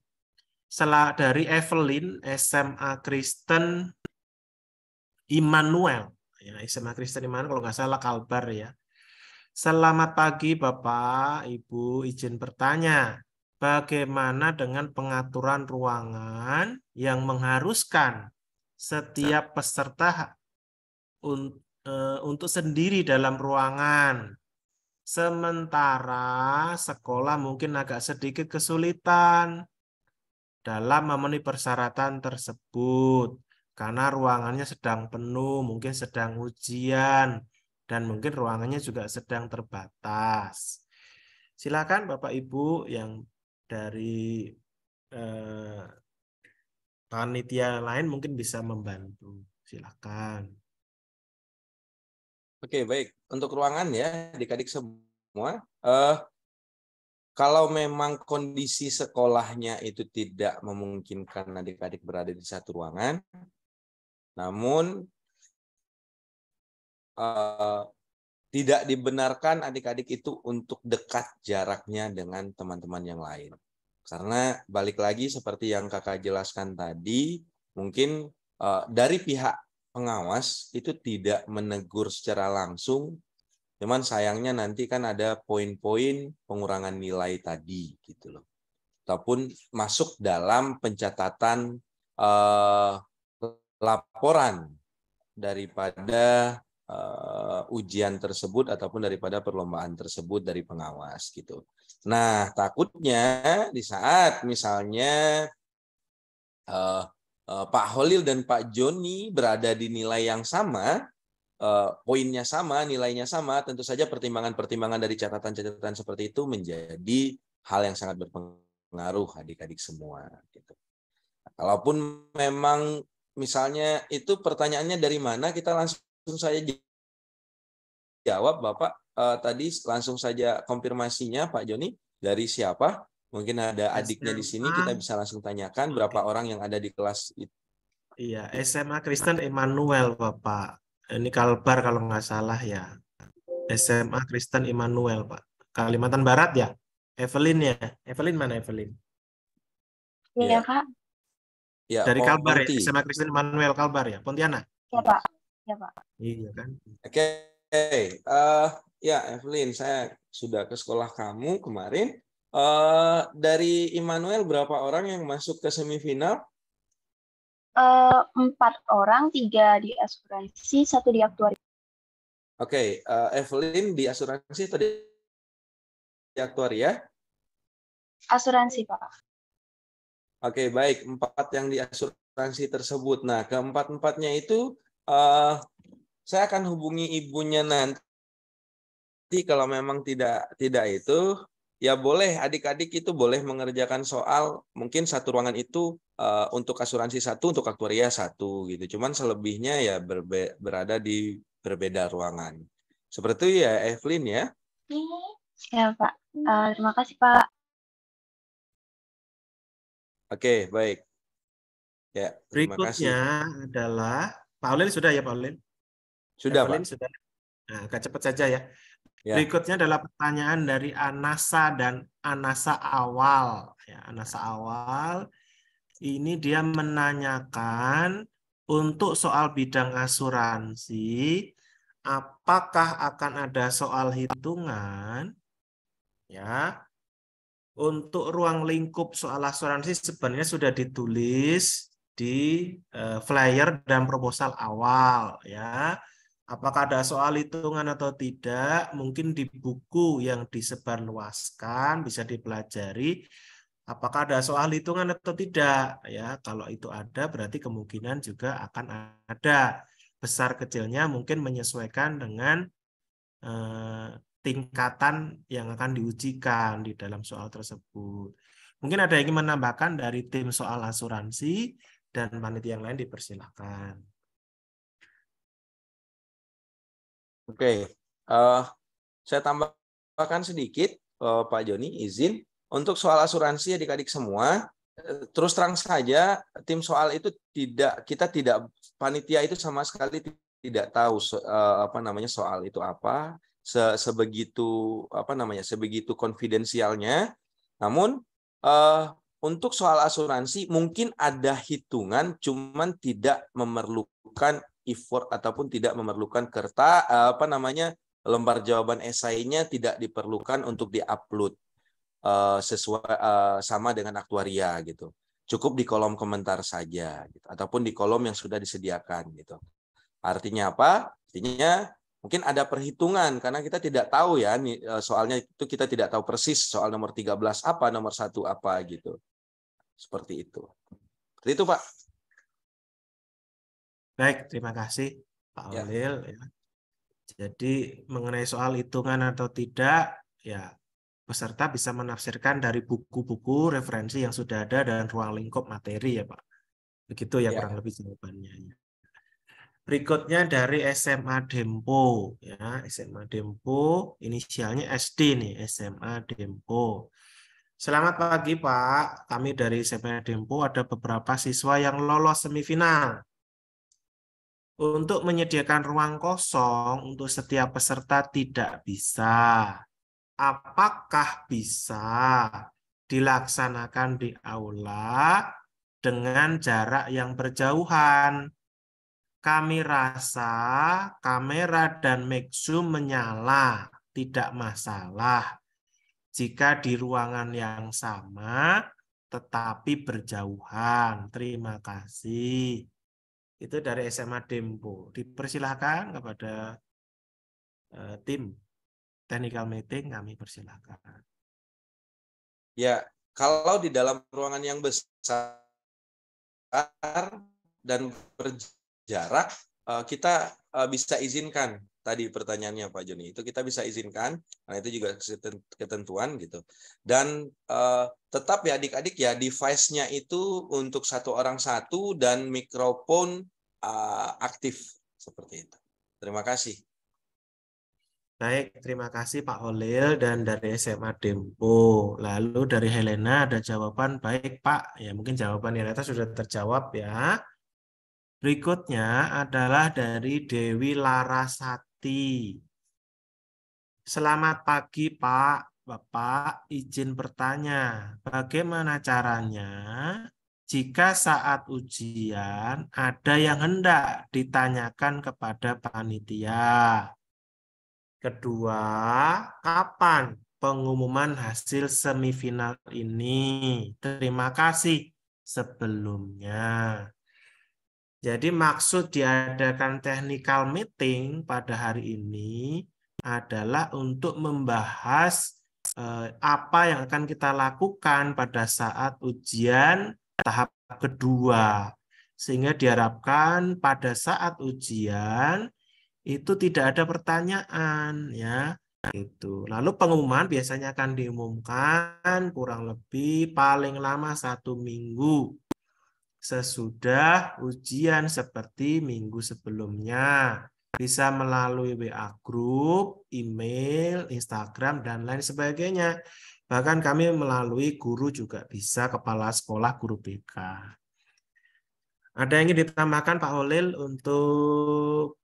Dari Evelyn, SMA Kristen Immanuel. Ya, SMA Kristen Immanuel kalau nggak salah Kalbar ya. Selamat pagi Bapak, Ibu, izin bertanya. Bagaimana dengan pengaturan ruangan yang mengharuskan setiap peserta untuk sendiri dalam ruangan? Sementara sekolah mungkin agak sedikit kesulitan dalam memenuhi persyaratan tersebut karena ruangannya sedang penuh, mungkin sedang ujian, dan mungkin ruangannya juga sedang terbatas. Silakan Bapak Ibu yang dari panitia lain mungkin bisa membantu. Silakan.
Oke, baik. Untuk ruangan ya, adik-adik semua, kalau memang kondisi sekolahnya itu tidak memungkinkan adik-adik berada di satu ruangan, namun tidak dibenarkan adik-adik itu untuk dekat jaraknya dengan teman-teman yang lain. Karena balik lagi seperti yang kakak jelaskan tadi, mungkin dari pihak pengawas itu tidak menegur secara langsung, cuman sayangnya nanti kan ada poin-poin pengurangan nilai tadi gitu loh. Ataupun masuk dalam pencatatan laporan daripada ujian tersebut ataupun daripada perlombaan tersebut dari pengawas gitu. Nah, takutnya di saat misalnya Pak Holil dan Pak Joni berada di nilai yang sama, poinnya sama, nilainya sama, tentu saja pertimbangan-pertimbangan dari catatan-catatan seperti itu menjadi hal yang sangat berpengaruh adik-adik semua. Gitu. Kalaupun memang misalnya itu pertanyaannya dari mana, kita langsung saja jawab Bapak. Tadi langsung saja konfirmasinya Pak Joni dari siapa? Mungkin ada adiknya di sini, kita bisa langsung tanyakan berapa orang yang ada di kelas itu.
Iya, SMA Kristen Immanuel Bapak. Ini Kalbar kalau nggak salah ya. SMA Kristen Immanuel Pak. Kalimantan Barat ya. Evelyn ya. Evelyn mana Evelyn?
Iya, Kak.
Ya,
Dari Kalbar ya.
Ponti.
SMA Kristen Manuel Kalbar ya. Pontianak.
Iya, Pak. Iya, Pak.
Iya kan.
Oke. Ya, Evelyn, saya sudah ke sekolah kamu kemarin. Dari Immanuel berapa orang yang masuk ke semifinal?
4 orang, 3 di asuransi, 1 di aktuaria.
Oke, Evelyn di asuransi atau di aktuaria?
Asuransi, Pak.
Oke, baik. 4 yang di asuransi tersebut. Nah, keempat-empatnya itu saya akan hubungi ibunya nanti. Kalau memang tidak itu, ya boleh adik-adik itu boleh mengerjakan soal. Mungkin satu ruangan itu untuk asuransi 1, untuk aktuaria 1 gitu. Cuman selebihnya ya berada di berbeda ruangan. Seperti itu ya, Evelyn ya.
Ya, Pak. Terima kasih, Pak.
Oke, baik. Ya, terima kasih.
Berikutnya adalah Pak Olil sudah ya Pak Olil?
Sudah,
Evelyn
Pak.
sudah. Nah, agak cepat saja ya.
Ya.
Berikutnya adalah pertanyaan dari Anasa dan Anasa awal. Ya, Anasa awal. Ini dia menanyakan untuk soal bidang asuransi, apakah akan ada soal hitungan? Ya, untuk ruang lingkup soal asuransi sebenarnya sudah ditulis di flyer dan proposal awal, ya. Apakah ada soal hitungan atau tidak? Mungkin di buku yang disebarluaskan bisa dipelajari. Apakah ada soal hitungan atau tidak? Ya, kalau itu ada, berarti kemungkinan juga akan ada. Besar kecilnya mungkin menyesuaikan dengan tingkatan yang akan diujikan di dalam soal tersebut. Mungkin ada yang ingin menambahkan dari tim soal asuransi dan panitia yang lain dipersilakan.
Oke, saya tambahkan sedikit, Pak Joni, izin. Untuk soal asuransi adik-adik semua, terus terang saja, tim soal itu panitia itu sama sekali tidak tahu soal itu apa, sebegitu konfidensialnya. Namun untuk soal asuransi mungkin ada hitungan, cuman tidak memerlukan effort ataupun tidak memerlukan lembar jawaban esainya tidak diperlukan untuk diupload sesuai sama dengan aktuaria gitu. Cukup di kolom komentar saja gitu, ataupun di kolom yang sudah disediakan gitu. Artinya apa? Artinya mungkin ada perhitungan karena kita tidak tahu ya soalnya itu kita tidak tahu persis soal nomor 13 apa, nomor 1 apa gitu. Seperti itu. Seperti itu, Pak.
Baik, terima kasih Pak Olil. Ya. Jadi mengenai soal hitungan atau tidak, ya peserta bisa menafsirkan dari buku-buku referensi yang sudah ada dan ruang lingkup materi ya Pak. Begitu ya kurang lebih jawabannya. Berikutnya dari SMA Dempo, ya SMA Dempo, inisialnya SD nih, SMA Dempo. Selamat pagi Pak, kami dari SMA Dempo ada beberapa siswa yang lolos semifinal. Untuk menyediakan ruang kosong untuk setiap peserta tidak bisa. Apakah bisa dilaksanakan di aula dengan jarak yang berjauhan? Kami rasa kamera dan mic zoom menyala, tidak masalah. Jika di ruangan yang sama, tetapi berjauhan. Terima kasih. Itu dari SMA Dempo. Dipersilakan kepada tim technical meeting, kami persilakan.
Ya, kalau di dalam ruangan yang besar dan berjarak, kita bisa izinkan. Tadi pertanyaannya Pak Joni, itu kita bisa izinkan, nah itu juga ketentuan gitu. Dan tetap ya adik-adik ya, device-nya itu untuk 1 orang 1 dan mikrofon aktif seperti itu. Terima kasih.
Baik, terima kasih Pak Holil dan dari SMA Dempo. Lalu dari Helena ada jawaban, baik Pak. Ya mungkin jawaban yang atas sudah terjawab ya. Berikutnya adalah dari Dewi Larasati. Selamat pagi Pak, Bapak, izin bertanya, bagaimana caranya jika saat ujian ada yang hendak ditanyakan kepada panitia? Kedua, kapan pengumuman hasil semifinal ini? Terima kasih sebelumnya. Jadi maksud diadakan technical meeting pada hari ini adalah untuk membahas apa yang akan kita lakukan pada saat ujian tahap kedua. Sehingga diharapkan pada saat ujian itu tidak ada pertanyaan ya. Itu. Lalu pengumuman biasanya akan diumumkan kurang lebih paling lama 1 minggu sesudah ujian seperti minggu sebelumnya. Bisa melalui WA group, email, Instagram, dan lain sebagainya. Bahkan kami melalui guru juga bisa, kepala sekolah, guru BK. Ada yang ingin ditambahkan Pak Holil untuk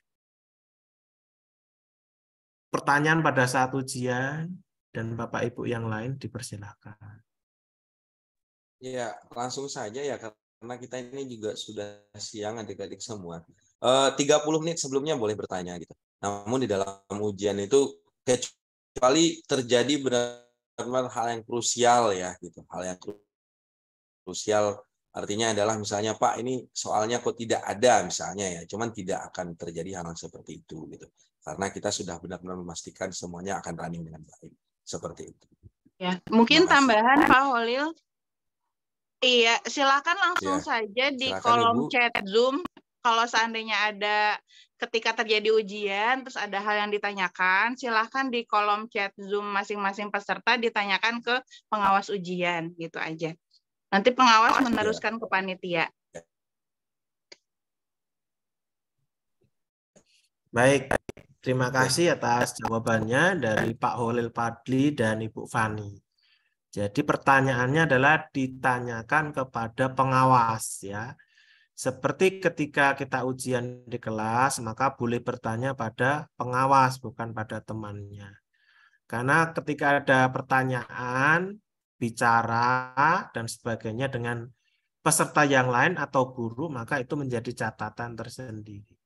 pertanyaan pada saat ujian? Dan Bapak Ibu yang lain dipersilakan.
Ya, langsung saja ya, karena kita ini juga sudah siang adik-adik semua. 30 menit sebelumnya boleh bertanya gitu. Namun di dalam ujian itu kecuali terjadi benar-benar hal yang krusial ya gitu. Hal yang krusial artinya adalah misalnya Pak ini soalnya kok tidak ada misalnya ya. Cuman tidak akan terjadi hal seperti itu gitu. Karena kita sudah benar-benar memastikan semuanya akan running dengan baik. Seperti itu.
Ya, mungkin tambahan Pak Holil. Iya, silakan langsung saja di
Silakan,
kolom
Ibu.
chat Zoom. Kalau seandainya ada ketika terjadi ujian, terus ada hal yang ditanyakan, silakan di kolom chat Zoom masing-masing peserta ditanyakan ke pengawas ujian, gitu aja. Nanti pengawas meneruskan ke panitia.
Baik, terima kasih atas jawabannya dari Pak Holil Padli dan Ibu Fani. Jadi pertanyaannya adalah ditanyakan kepada pengawas ya. Seperti ketika kita ujian di kelas, maka boleh bertanya pada pengawas, bukan pada temannya. Karena ketika ada pertanyaan, bicara, dan sebagainya dengan peserta yang lain atau guru, maka itu menjadi catatan tersendiri.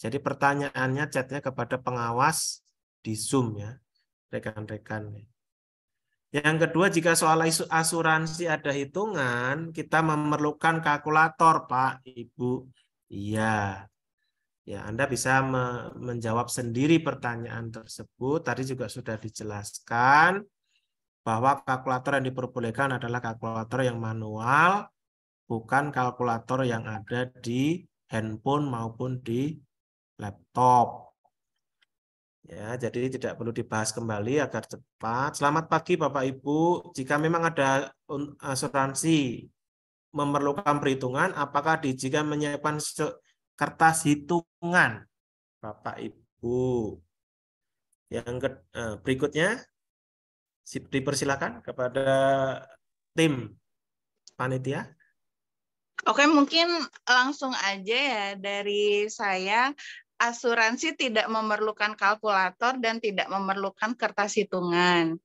Jadi pertanyaannya chatnya kepada pengawas di Zoom ya, rekan-rekan. Yang kedua, jika soal asuransi ada hitungan, kita memerlukan kalkulator, Pak, Ibu. Iya. Ya, Anda bisa menjawab sendiri pertanyaan tersebut. Tadi juga sudah dijelaskan bahwa kalkulator yang diperbolehkan adalah kalkulator yang manual, bukan kalkulator yang ada di handphone maupun di laptop. Ya, jadi tidak perlu dibahas kembali agar cepat. Selamat pagi Bapak Ibu. Jika memang ada asuransi memerlukan perhitungan, apakah jika menyiapkan kertas hitungan Bapak Ibu? Yang berikutnya dipersilakan kepada tim panitia.
Oke, mungkin langsung aja ya dari saya. Asuransi tidak memerlukan kalkulator dan tidak memerlukan kertas hitungan.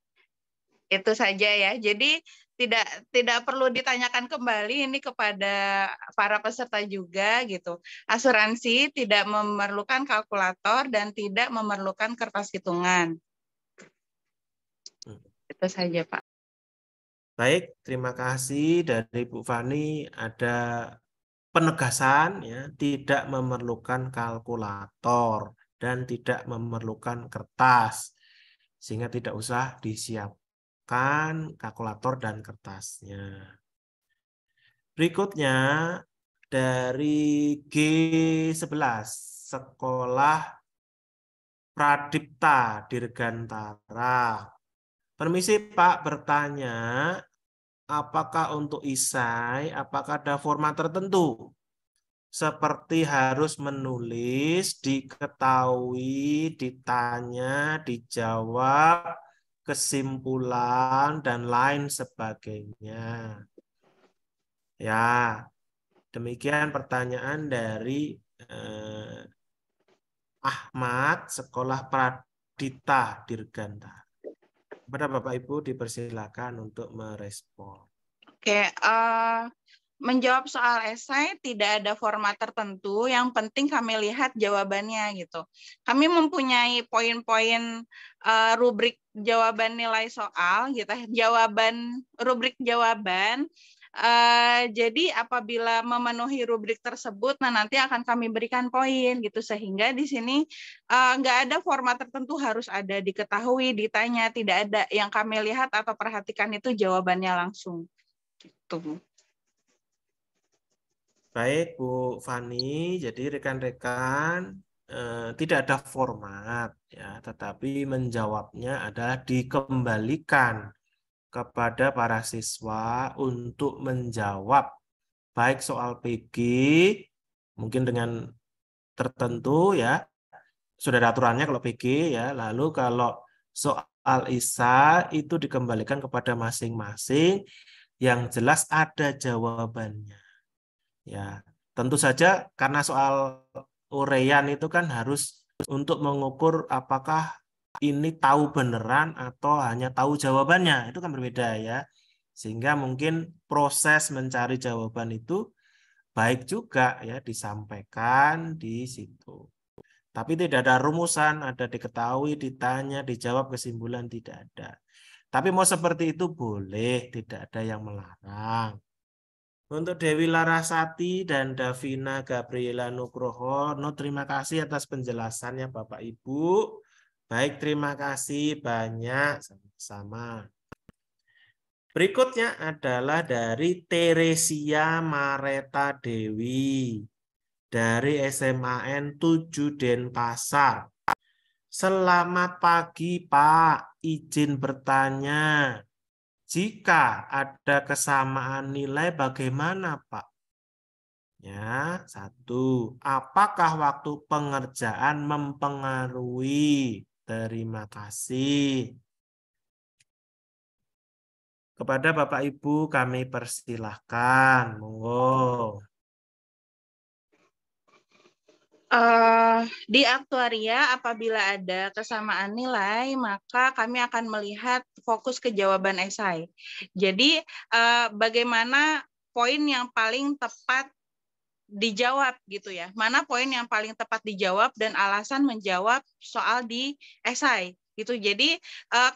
Itu saja ya. Jadi tidak perlu ditanyakan kembali ini kepada para peserta juga gitu. Asuransi tidak memerlukan kalkulator dan tidak memerlukan kertas hitungan. Itu saja, Pak.
Baik, terima kasih dari Bu Fani. Ada penegasan ya, tidak memerlukan kalkulator dan tidak memerlukan kertas, sehingga tidak usah disiapkan kalkulator dan kertasnya. Berikutnya dari G11 Sekolah Pradipta Dirgantara. Permisi Pak, bertanya, apakah untuk isai, apakah ada format tertentu? Seperti harus menulis, diketahui, ditanya, dijawab, kesimpulan, dan lain sebagainya. Ya, demikian pertanyaan dari Ahmad, Sekolah Pradipta Dita Dirganta. Kepada Bapak Ibu dipersilakan untuk merespon.
Oke, menjawab soal esai tidak ada format tertentu, yang penting kami lihat jawabannya gitu. Kami mempunyai poin-poin rubrik jawaban nilai soal gitu, rubrik jawaban. Jadi apabila memenuhi rubrik tersebut, nanti akan kami berikan poin gitu, sehingga di sini nggak ada format tertentu harus ada diketahui, ditanya, tidak ada. Yang kami lihat atau perhatikan itu jawabannya langsung. Gitu.
Baik Bu Fani, jadi rekan-rekan tidak ada format ya, tetapi menjawabnya adalah dikembalikan kepada para siswa untuk menjawab baik soal PG mungkin dengan tertentu ya, sudah ada aturannya kalau PG ya, lalu kalau soal ISA itu dikembalikan kepada masing-masing yang jelas ada jawabannya. Ya, tentu saja karena soal uraian itu kan harus untuk mengukur apakah ini tahu beneran atau hanya tahu jawabannya, itu kan berbeda ya. Sehingga mungkin proses mencari jawaban itu baik juga ya disampaikan di situ. Tapi tidak ada rumusan, ada diketahui, ditanya, dijawab, kesimpulan tidak ada. Tapi mau seperti itu boleh, tidak ada yang melarang. Untuk Dewi Larasati dan Davina Gabriela Nugroho, terima kasih atas penjelasannya Bapak Ibu. Baik, terima kasih banyak sama-sama. Berikutnya adalah dari Teresia Mareta Dewi dari SMAN 7 Denpasar. Selamat pagi Pak, izin bertanya. Jika ada kesamaan nilai bagaimana Pak? Ya, 1. Apakah waktu pengerjaan mempengaruhi? Terima kasih. Kepada Bapak Ibu kami persilahkan. Monggo.
Di aktuaria apabila ada kesamaan nilai, maka kami akan melihat fokus ke jawaban esai. Jadi bagaimana poin yang paling tepat dijawab gitu ya. Mana poin yang paling tepat dijawab dan alasan menjawab soal di esai gitu. Jadi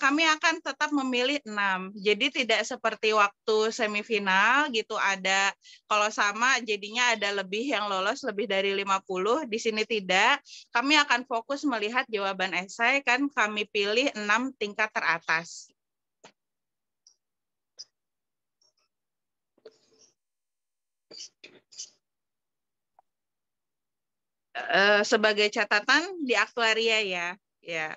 kami akan tetap memilih 6. Jadi tidak seperti waktu semifinal gitu, ada kalau sama jadinya ada lebih yang lolos lebih dari 50. Di sini tidak. Kami akan fokus melihat jawaban esai, kan kami pilih 6 tingkat teratas. Sebagai catatan di aktuaria ya.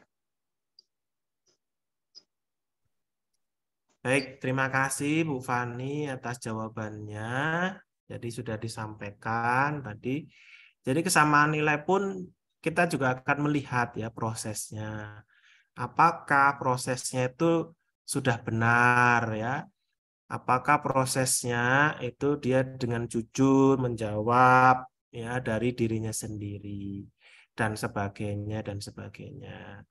Baik, terima kasih Bu Fani atas jawabannya. Jadi sudah disampaikan tadi. Jadi kesamaan nilai pun kita juga akan melihat ya prosesnya. Apakah prosesnya itu sudah benar ya? Apakah prosesnya itu dia dengan jujur menjawab ya dari dirinya sendiri dan sebagainya dan sebagainya.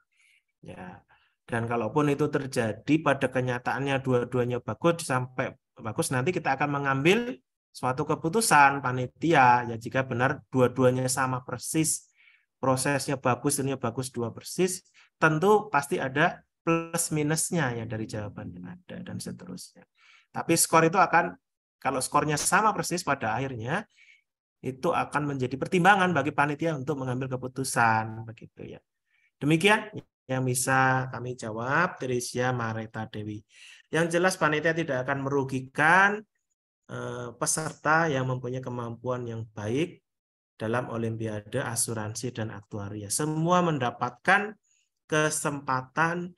Ya. Dan kalaupun itu terjadi pada kenyataannya dua-duanya bagus sampai bagus, nanti kita akan mengambil suatu keputusan panitia ya, jika benar dua-duanya sama persis, prosesnya bagus, dirinya bagus dua persis, tentu pasti ada plus minusnya ya dari jawaban yang ada dan seterusnya. Tapi skor itu akan, kalau skornya sama persis pada akhirnya, itu akan menjadi pertimbangan bagi panitia untuk mengambil keputusan begitu ya. Demikian yang bisa kami jawab, Teresia Mareta Dewi. Yang jelas panitia tidak akan merugikan peserta yang mempunyai kemampuan yang baik dalam Olimpiade Asuransi dan Aktuaria. Semua mendapatkan kesempatan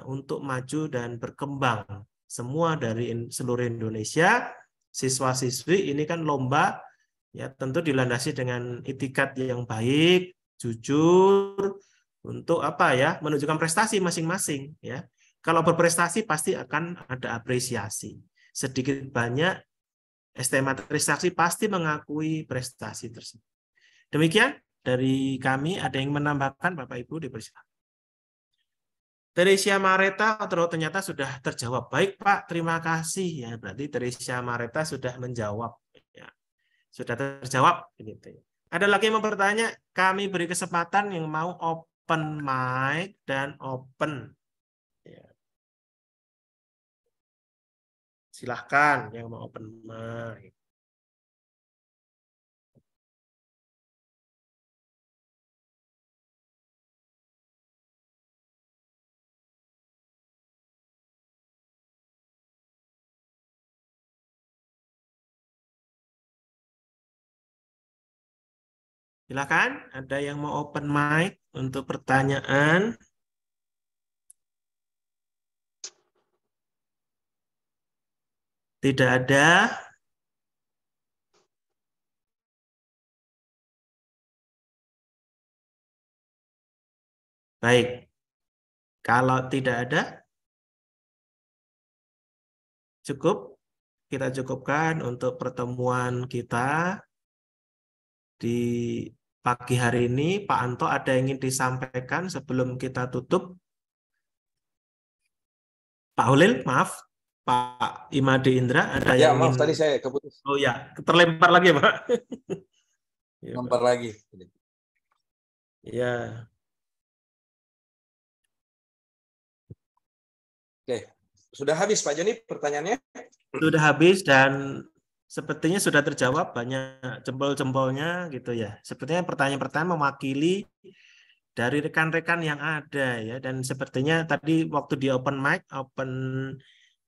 untuk maju dan berkembang. Semua dari seluruh Indonesia, siswa-siswi ini kan lomba ya, tentu dilandasi dengan itikat yang baik, jujur, untuk apa ya, menunjukkan prestasi masing-masing ya. Kalau berprestasi pasti akan ada apresiasi. Sedikit banyak STM Trisakti pasti mengakui prestasi tersebut. Demikian dari kami. Ada yang menambahkan Bapak Ibu, dipersilakan. Teresia Mareta, ternyata sudah terjawab. Baik Pak, terima kasih ya. Berarti Teresia Mareta sudah menjawab. Ya. Sudah terjawab. Gitu. Ada lagi yang mau bertanya? Kami beri kesempatan yang mau open mic dan open. Ya. Silahkan yang mau open mic. Silakan, ada yang mau open mic untuk pertanyaan? Tidak ada. Baik. Kalau tidak ada, cukup. Kita cukupkan untuk pertemuan kita di pagi hari ini. Pak Anto, ada yang ingin disampaikan sebelum kita tutup? Pak Hulil, maaf. Pak Imade Indra, ada
Ya,
yang
maaf
ingin...
tadi saya keputus.
Oh ya, terlempar lagi ya, Pak. Ya,
Lempar
Pak.
lagi.
Ya.
Oke, sudah habis Pak Joni pertanyaannya?
Sudah habis dan sepertinya sudah terjawab banyak jempol-jempolnya gitu ya. Sepertinya pertanyaan-pertanyaan mewakili dari rekan-rekan yang ada ya, dan sepertinya tadi waktu di open mic, open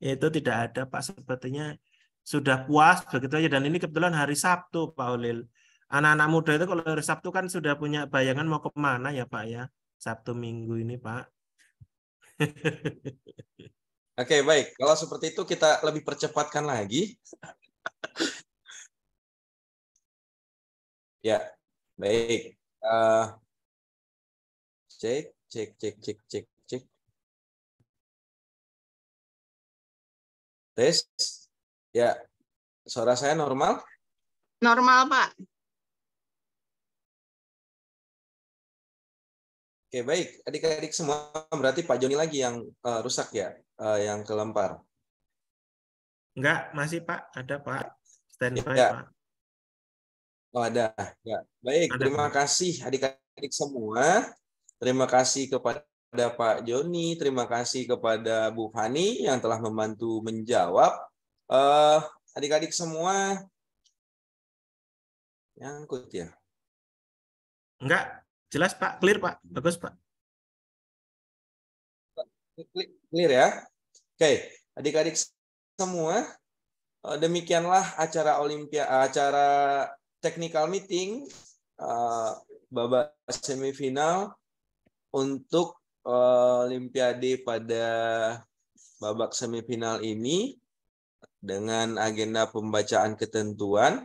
itu tidak ada Pak, sepertinya sudah puas begitu aja. Dan ini kebetulan hari Sabtu Pak Ulil. Anak-anak muda itu kalau hari Sabtu kan sudah punya bayangan mau kemana ya Pak ya, Sabtu Minggu ini Pak.
Oke, baik. Kalau seperti itu kita lebih percepatkan lagi. Ya, baik. Cek. Tes. Ya, suara saya normal?
Normal, Pak.
Oke, baik. Adik-adik semua, berarti Pak Joni lagi yang rusak ya, yang kelempar.
Enggak, masih Pak, ada Pak. Standby
Ya.
Pak.
Oh, ada. Ya. Baik,
Ada,
terima
Pak.
kasih adik-adik semua. Terima kasih kepada Pak Joni, terima kasih kepada Bu Fani yang telah membantu menjawab. Adik-adik semua, nyangkut ya?
Enggak, jelas Pak, clear Pak, bagus Pak.
Clear ya? Oke, adik-adik semua, demikianlah acara technical meeting babak semifinal untuk Olimpiade pada babak semifinal ini dengan agenda pembacaan ketentuan.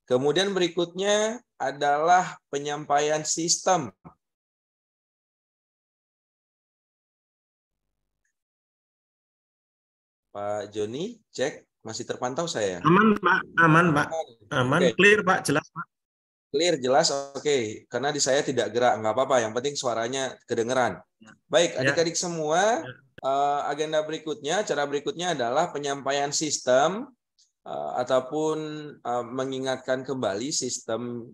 Kemudian berikutnya adalah penyampaian sistem. Pak Joni, cek, masih terpantau saya?
Aman Pak, aman Pak, aman,
Oke.
clear Pak, jelas Pak.
Clear, jelas, oke. Karena di saya tidak gerak, nggak apa-apa. Yang penting suaranya kedengeran. Baik, adik-adik semua, agenda berikutnya, cara berikutnya adalah penyampaian sistem ataupun mengingatkan kembali sistem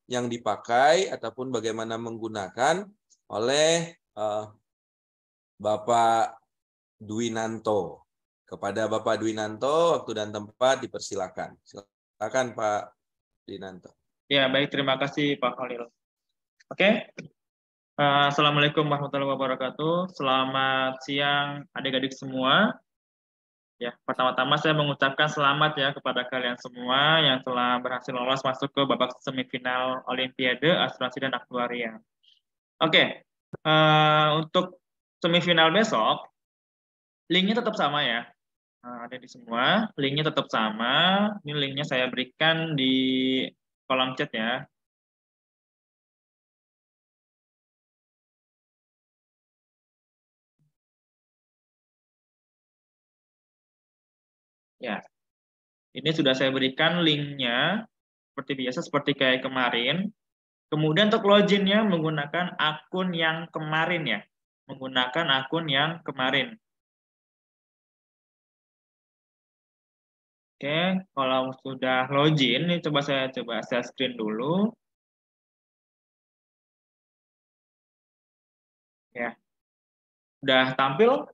yang dipakai ataupun bagaimana menggunakan oleh Bapak Dwinanto. Kepada Bapak Dwinanto, waktu dan tempat dipersilakan. Silakan Pak Dwinanto.
Ya, baik. Terima kasih Pak Khalil. Oke. Assalamualaikum warahmatullahi wabarakatuh. Selamat siang adik-adik semua. Ya, pertama-tama saya mengucapkan selamat ya kepada kalian semua yang telah berhasil lolos masuk ke babak semifinal Olimpiade Asuransi dan Aktuaria. Oke. Untuk semifinal besok, linknya tetap sama ya. Ada di semua, linknya tetap sama. Ini linknya saya berikan di kolom chat ya. Ya, ini sudah saya berikan linknya seperti biasa, seperti kayak kemarin. Kemudian untuk loginnya menggunakan akun yang kemarin ya. menggunakan akun yang kemarin. Oke, kalau sudah login, ini coba saya share screen dulu. Ya, udah tampil?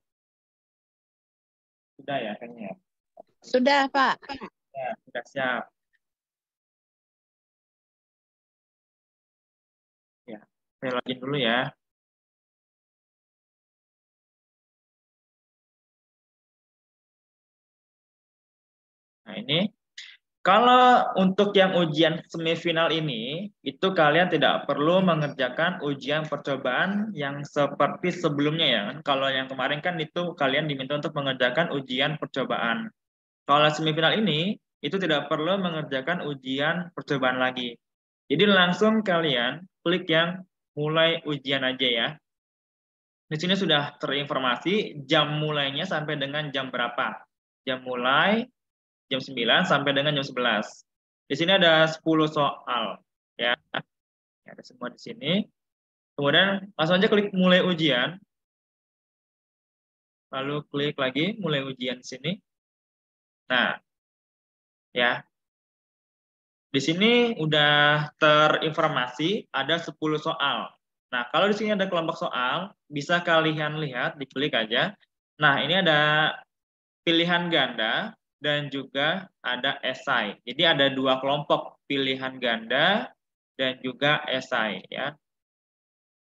Sudah ya, kayaknya.
Sudah, Pak.
Ya, sudah siap. Ya, saya login dulu ya. Nah, ini. Kalau untuk yang ujian semifinal ini, itu kalian tidak perlu mengerjakan ujian percobaan yang seperti sebelumnya ya. Kalau yang kemarin kan itu kalian diminta untuk mengerjakan ujian percobaan. Kalau semifinal ini, itu tidak perlu mengerjakan ujian percobaan lagi. Jadi langsung kalian klik yang mulai ujian aja ya. Di sini sudah terinformasi jam mulainya sampai dengan jam berapa. Jam mulai jam 9 sampai dengan jam 11. Di sini ada 10 soal ya. Ada semua di sini. Kemudian langsung aja klik mulai ujian. Lalu klik lagi mulai ujian di sini. Nah, ya. Di sini udah terinformasi ada 10 soal. Nah, kalau di sini ada kelompok soal, bisa kalian lihat, diklik aja. Nah, ini ada pilihan ganda dan juga ada esai. Jadi ada 2 kelompok, pilihan ganda dan juga esai ya.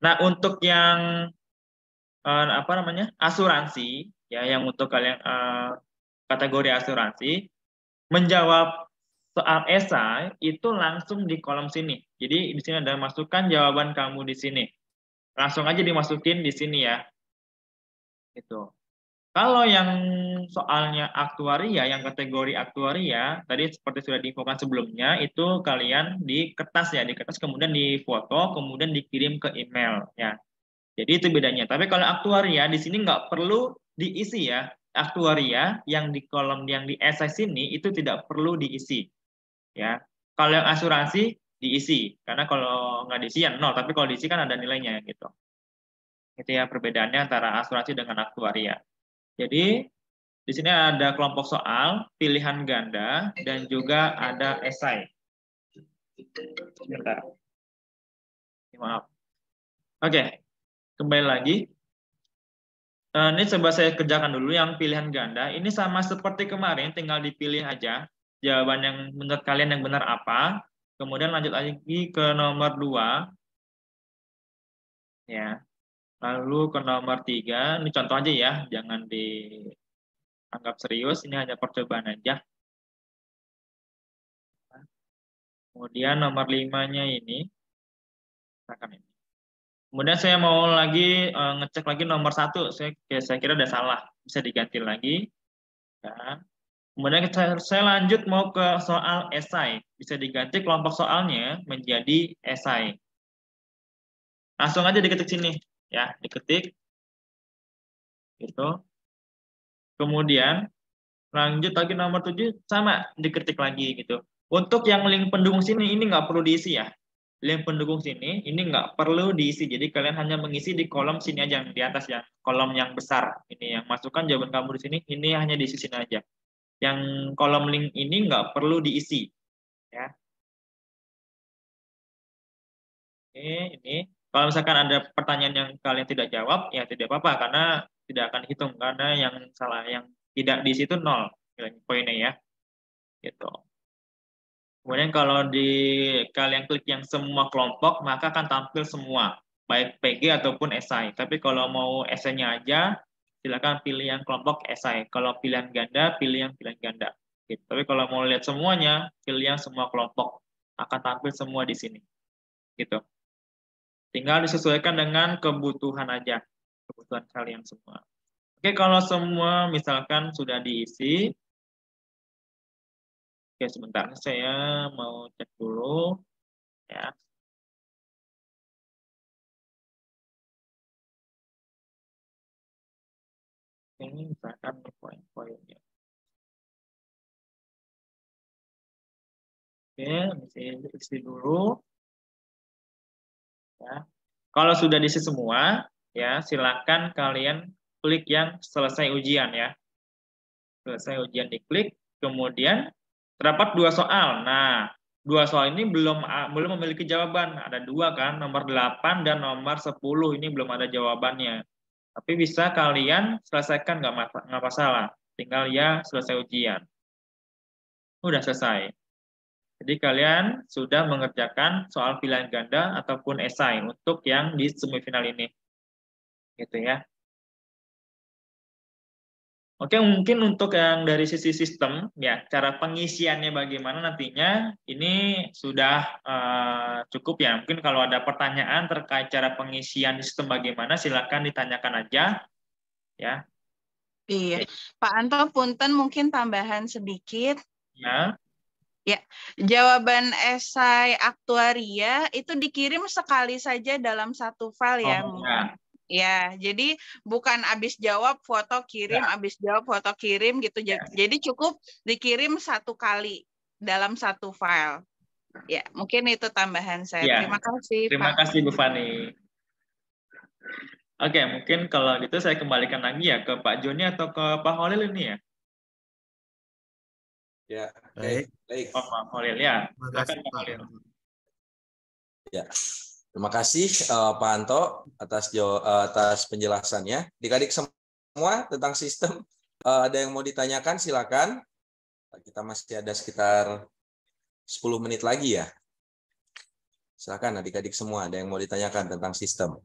Nah, untuk yang asuransi ya, yang untuk kalian kategori asuransi, menjawab soal esai itu langsung di kolom sini. Jadi di sini ada masukkan jawaban kamu di sini. Langsung aja dimasukin di sini ya. Gitu. Kalau yang soalnya aktuaria, yang kategori aktuaria, tadi seperti sudah diinfokan sebelumnya, itu kalian di kertas ya, di kertas kemudian difoto, kemudian dikirim ke email ya. Jadi itu bedanya. Tapi kalau aktuaria di sini nggak perlu diisi ya. Aktuaria yang di kolom yang di esai sini itu tidak perlu diisi ya. Kalau yang asuransi diisi, karena kalau nggak diisi ya nol. Tapi kalau diisi kan ada nilainya gitu. Itu ya perbedaannya antara asuransi dengan aktuaria. Jadi di sini ada kelompok soal, pilihan ganda, dan juga ada esai. Sebentar. Maaf. Oke, kembali lagi. Ini coba saya kerjakan dulu yang pilihan ganda. Ini sama seperti kemarin, tinggal dipilih aja jawaban yang menurut kalian yang benar apa. Kemudian lanjut lagi ke nomor 2. Ya. Lalu ke nomor 3. Ini contoh aja ya, jangan dianggap serius. Ini hanya percobaan aja. Kemudian nomor 5-nya ini. Kemudian saya mau lagi ngecek lagi nomor 1. Saya kira udah salah. Bisa diganti lagi. Ya. Kemudian saya lanjut mau ke soal esai. Bisa diganti kelompok soalnya menjadi esai. Langsung aja diketik sini. Ya, diketik. Gitu. Kemudian lanjut lagi nomor 7, sama, diketik lagi gitu. Untuk yang link pendukung sini, ini nggak perlu diisi ya. Link pendukung sini, ini nggak perlu diisi. Jadi kalian hanya mengisi di kolom sini aja, yang di atas ya. Kolom yang besar. Ini yang masukkan jawaban kamu di sini, ini hanya diisi sini aja. Yang kolom link ini nggak perlu diisi. Ya. Oke, ini. Kalau misalkan ada pertanyaan yang kalian tidak jawab, ya tidak apa-apa, karena tidak akan dihitung. Karena yang salah, yang tidak diisi itu 0 poinnya ya. Gitu. Kemudian kalau kalian klik yang semua kelompok, maka akan tampil semua, baik PG ataupun esai. Tapi kalau mau esainya aja, silakan pilih yang kelompok esai. Kalau pilihan ganda, pilih yang pilihan ganda. Gitu. Tapi kalau mau lihat semuanya, pilih yang semua kelompok. Akan tampil semua di sini. Gitu. Tinggal disesuaikan dengan kebutuhan aja. Kebutuhan kalian semua. Oke, kalau semua misalkan sudah diisi, oke, sebentar, saya mau cek dulu ya. Ini misalkan poin-poinnya. Oke, isi dulu. Ya. Kalau sudah diisi semua, ya silakan kalian klik yang selesai ujian ya. Selesai ujian diklik, kemudian terdapat 2 soal. Nah, 2 soal ini belum memiliki jawaban. Ada 2 kan, nomor 8 dan nomor 10 ini belum ada jawabannya. Tapi bisa kalian selesaikan, nggak masalah. Tinggal ya selesai ujian. Udah selesai. Jadi kalian sudah mengerjakan soal pilihan ganda ataupun esai untuk yang di semifinal ini. Gitu ya. Oke, mungkin untuk yang dari sisi sistem, ya cara pengisiannya bagaimana nantinya, ini sudah cukup ya. Mungkin kalau ada pertanyaan terkait cara pengisian sistem bagaimana, silakan ditanyakan aja. Ya.
Iya, Pak Anto, punten mungkin tambahan sedikit.
Ya.
Ya, jawaban esai aktuaria itu dikirim sekali saja dalam satu file ya.
Ya.
Ya, jadi bukan habis jawab foto kirim, habis jawab foto kirim gitu. Jadi cukup dikirim satu kali dalam satu file. Ya, mungkin itu tambahan saya.
Ya.
Terima kasih,
Terima
Pak.
kasih Bu Fani. Oke, mungkin kalau gitu saya kembalikan lagi ya ke Pak Joni atau ke Pak Holil ini ya.
Ya,
Baik.
baik.
Oh, Pak Holil ya.
Terima kasih,
Silakan, Pak Holil.
Ya. Terima kasih Pak Anto atas penjelasannya. Adik-adik semua tentang sistem, ada yang mau ditanyakan silakan. Kita masih ada sekitar 10 menit lagi ya. Silakan adik-adik semua, ada yang mau ditanyakan tentang sistem.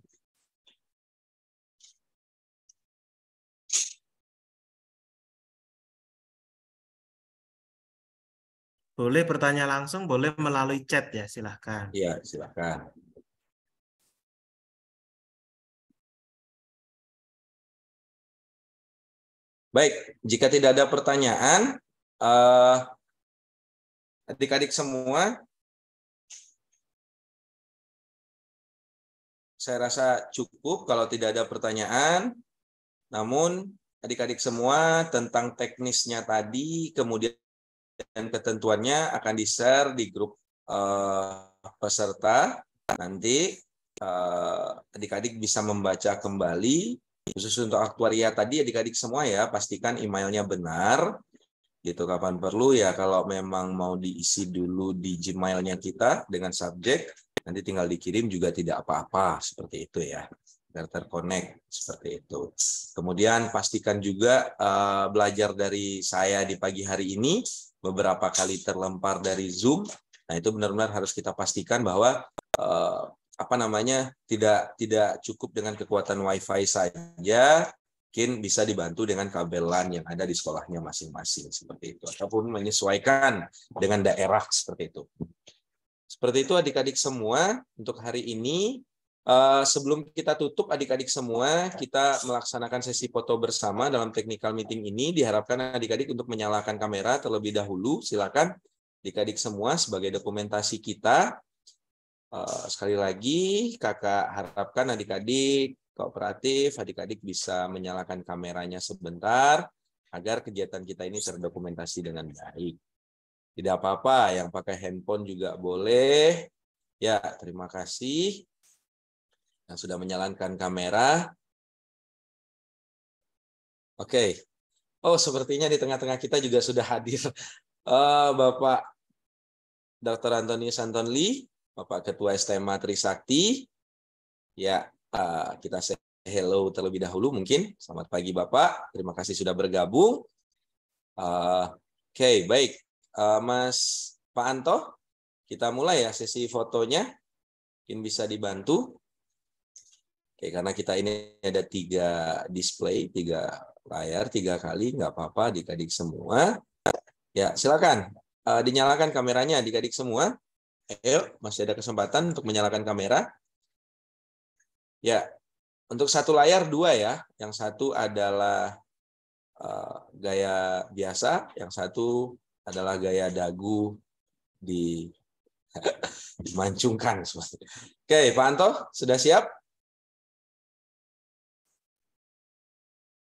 Boleh bertanya langsung, boleh melalui chat ya, silahkan.
Iya, silakan. Baik, jika tidak ada pertanyaan, adik-adik semua, saya rasa cukup kalau tidak ada pertanyaan. Namun, adik-adik semua tentang teknisnya tadi, kemudian ketentuannya akan di-share di grup peserta. Nanti adik-adik bisa membaca kembali. Khusus untuk aktuaria tadi, adik-adik semua ya, pastikan emailnya benar. Gitu, kapan perlu ya, kalau memang mau diisi dulu di Gmail-nya kita dengan subjek, nanti tinggal dikirim juga tidak apa-apa, seperti itu ya. Biar terkonek, seperti itu. Kemudian pastikan juga belajar dari saya di pagi hari ini, beberapa kali terlempar dari Zoom. Nah, itu benar-benar harus kita pastikan bahwa tidak cukup dengan kekuatan WiFi saja, mungkin bisa dibantu dengan kabel LAN yang ada di sekolahnya masing-masing, seperti itu, ataupun menyesuaikan dengan daerah, seperti itu. Seperti itu adik-adik semua untuk hari ini. Sebelum kita tutup adik-adik semua, kita melaksanakan sesi foto bersama dalam technical meeting ini. Diharapkan adik-adik untuk menyalakan kamera terlebih dahulu. Silakan adik-adik semua sebagai dokumentasi kita. Sekali lagi, kakak harapkan adik-adik kooperatif, adik-adik bisa menyalakan kameranya sebentar agar kegiatan kita ini terdokumentasi dengan baik. Tidak apa-apa, yang pakai handphone juga boleh. Ya, terima kasih yang sudah menyalakan kamera. Oke. Oh, sepertinya di tengah-tengah kita juga sudah hadir Bapak Dr. Antonius Antonli, Bapak Ketua STMA Trisakti. Ya, kita say hello terlebih dahulu mungkin. Selamat pagi Bapak, terima kasih sudah bergabung. Oke, baik. Mas Pak Anto, kita mulai ya sesi fotonya. Mungkin bisa dibantu. Oke, karena kita ini ada 3 display, 3 layar, 3 kali, nggak apa-apa adik-adik semua. Ya, silakan dinyalakan kameranya adik-adik semua. Ayo, masih ada kesempatan untuk menyalakan kamera. Ya, untuk satu layar 2 ya. Yang satu adalah gaya biasa, yang satu adalah gaya dagu dimancungkan. Oke, Pak Anto, sudah siap?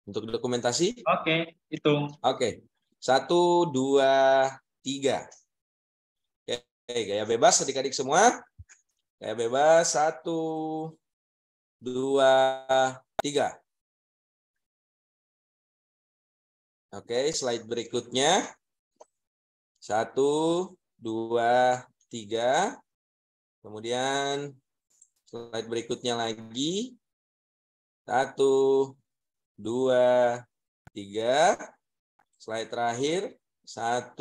Untuk dokumentasi?
Oke, hitung.
Oke. 1, 2, 3. Oke, gaya bebas adik-adik semua. Gaya bebas. 1, 2, 3. Oke, slide berikutnya. 1, 2, 3. Kemudian slide berikutnya lagi. 1, 2, 3. Slide terakhir. 1,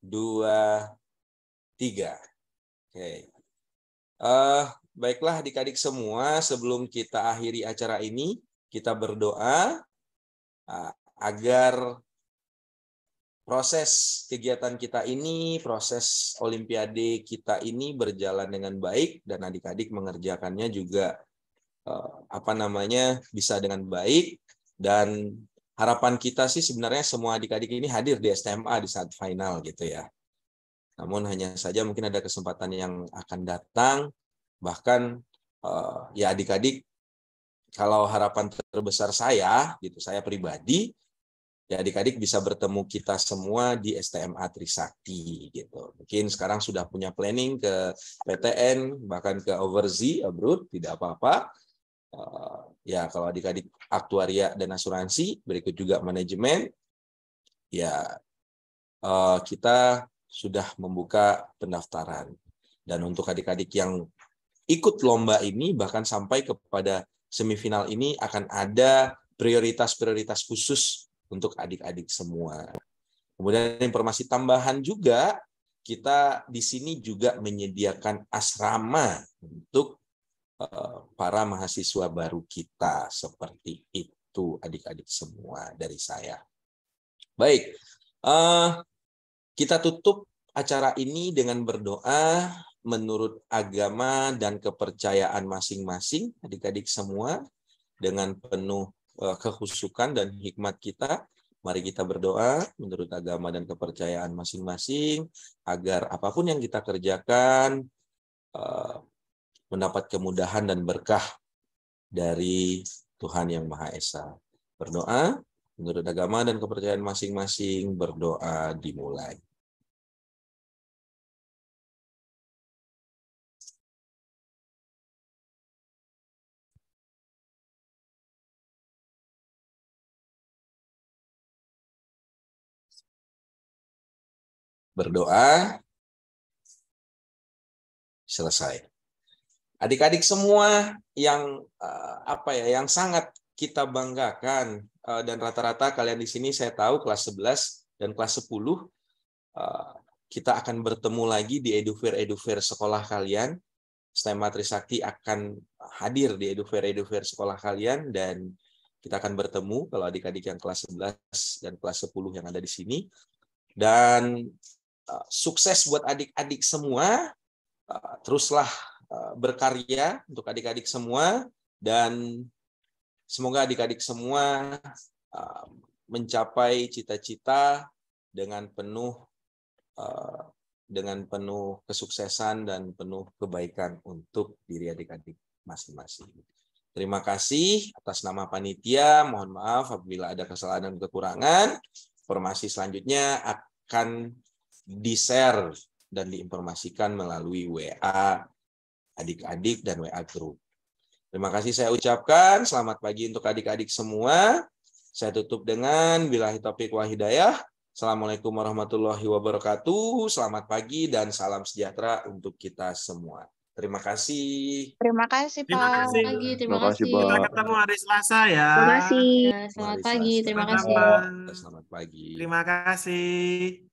2, 3. Oke. Baiklah adik-adik semua, sebelum kita akhiri acara ini, kita berdoa agar proses kegiatan kita ini, proses olimpiade kita ini berjalan dengan baik dan adik-adik mengerjakannya juga bisa dengan baik. Dan harapan kita sih sebenarnya semua adik-adik ini hadir di STMA di saat final gitu ya. Namun hanya saja mungkin ada kesempatan yang akan datang, bahkan ya adik-adik, kalau harapan terbesar saya gitu, saya pribadi, ya adik-adik bisa bertemu kita semua di STMA Trisakti gitu. Mungkin sekarang sudah punya planning ke PTN, bahkan ke overseas, abroad, tidak apa-apa. Ya kalau adik-adik aktuaria dan asuransi, berikut juga manajemen, ya kita sudah membuka pendaftaran. Dan untuk adik-adik yang ikut lomba ini, bahkan sampai kepada semifinal ini akan ada prioritas-prioritas khusus untuk adik-adik semua. Kemudian informasi tambahan juga, kita di sini juga menyediakan asrama untuk para mahasiswa baru kita. Seperti itu adik-adik semua dari saya. Baik, kita tutup acara ini dengan berdoa menurut agama dan kepercayaan masing-masing adik-adik semua dengan penuh kehusukan dan hikmat kita. Mari kita berdoa menurut agama dan kepercayaan masing-masing agar apapun yang kita kerjakan mendapat kemudahan dan berkah dari Tuhan Yang Maha Esa. Berdoa menurut agama dan kepercayaan masing-masing, berdoa dimulai. Berdoa, selesai. Adik-adik semua yang yang sangat kita banggakan, dan rata-rata kalian di sini saya tahu kelas 11 dan kelas 10 kita akan bertemu lagi di edufair sekolah kalian. STMA Trisakti akan hadir di edufair sekolah kalian dan kita akan bertemu kalau adik-adik yang kelas 11 dan kelas 10 yang ada di sini. Dan sukses buat adik-adik semua, teruslah berkarya untuk adik-adik semua, dan semoga adik-adik semua mencapai cita-cita dengan penuh kesuksesan dan penuh kebaikan untuk diri adik-adik masing-masing. Terima kasih atas nama panitia, mohon maaf apabila ada kesalahan dan kekurangan. Informasi selanjutnya akan di-share dan diinformasikan melalui WA adik-adik dan WA group. Terima kasih saya ucapkan. Selamat pagi untuk adik-adik semua. Saya tutup dengan billahi taufiq wal hidayah. Assalamualaikum warahmatullahi wabarakatuh. Selamat pagi dan salam sejahtera untuk kita semua. Terima kasih.
Terima kasih, Pak.
Terima kasih.
Terima kasih, Pak.
Kita ketemu hari Selasa ya.
Terima kasih.
Ya, selamat pagi. Terima kasih.
Sama-sama.
Selamat pagi.
Terima kasih.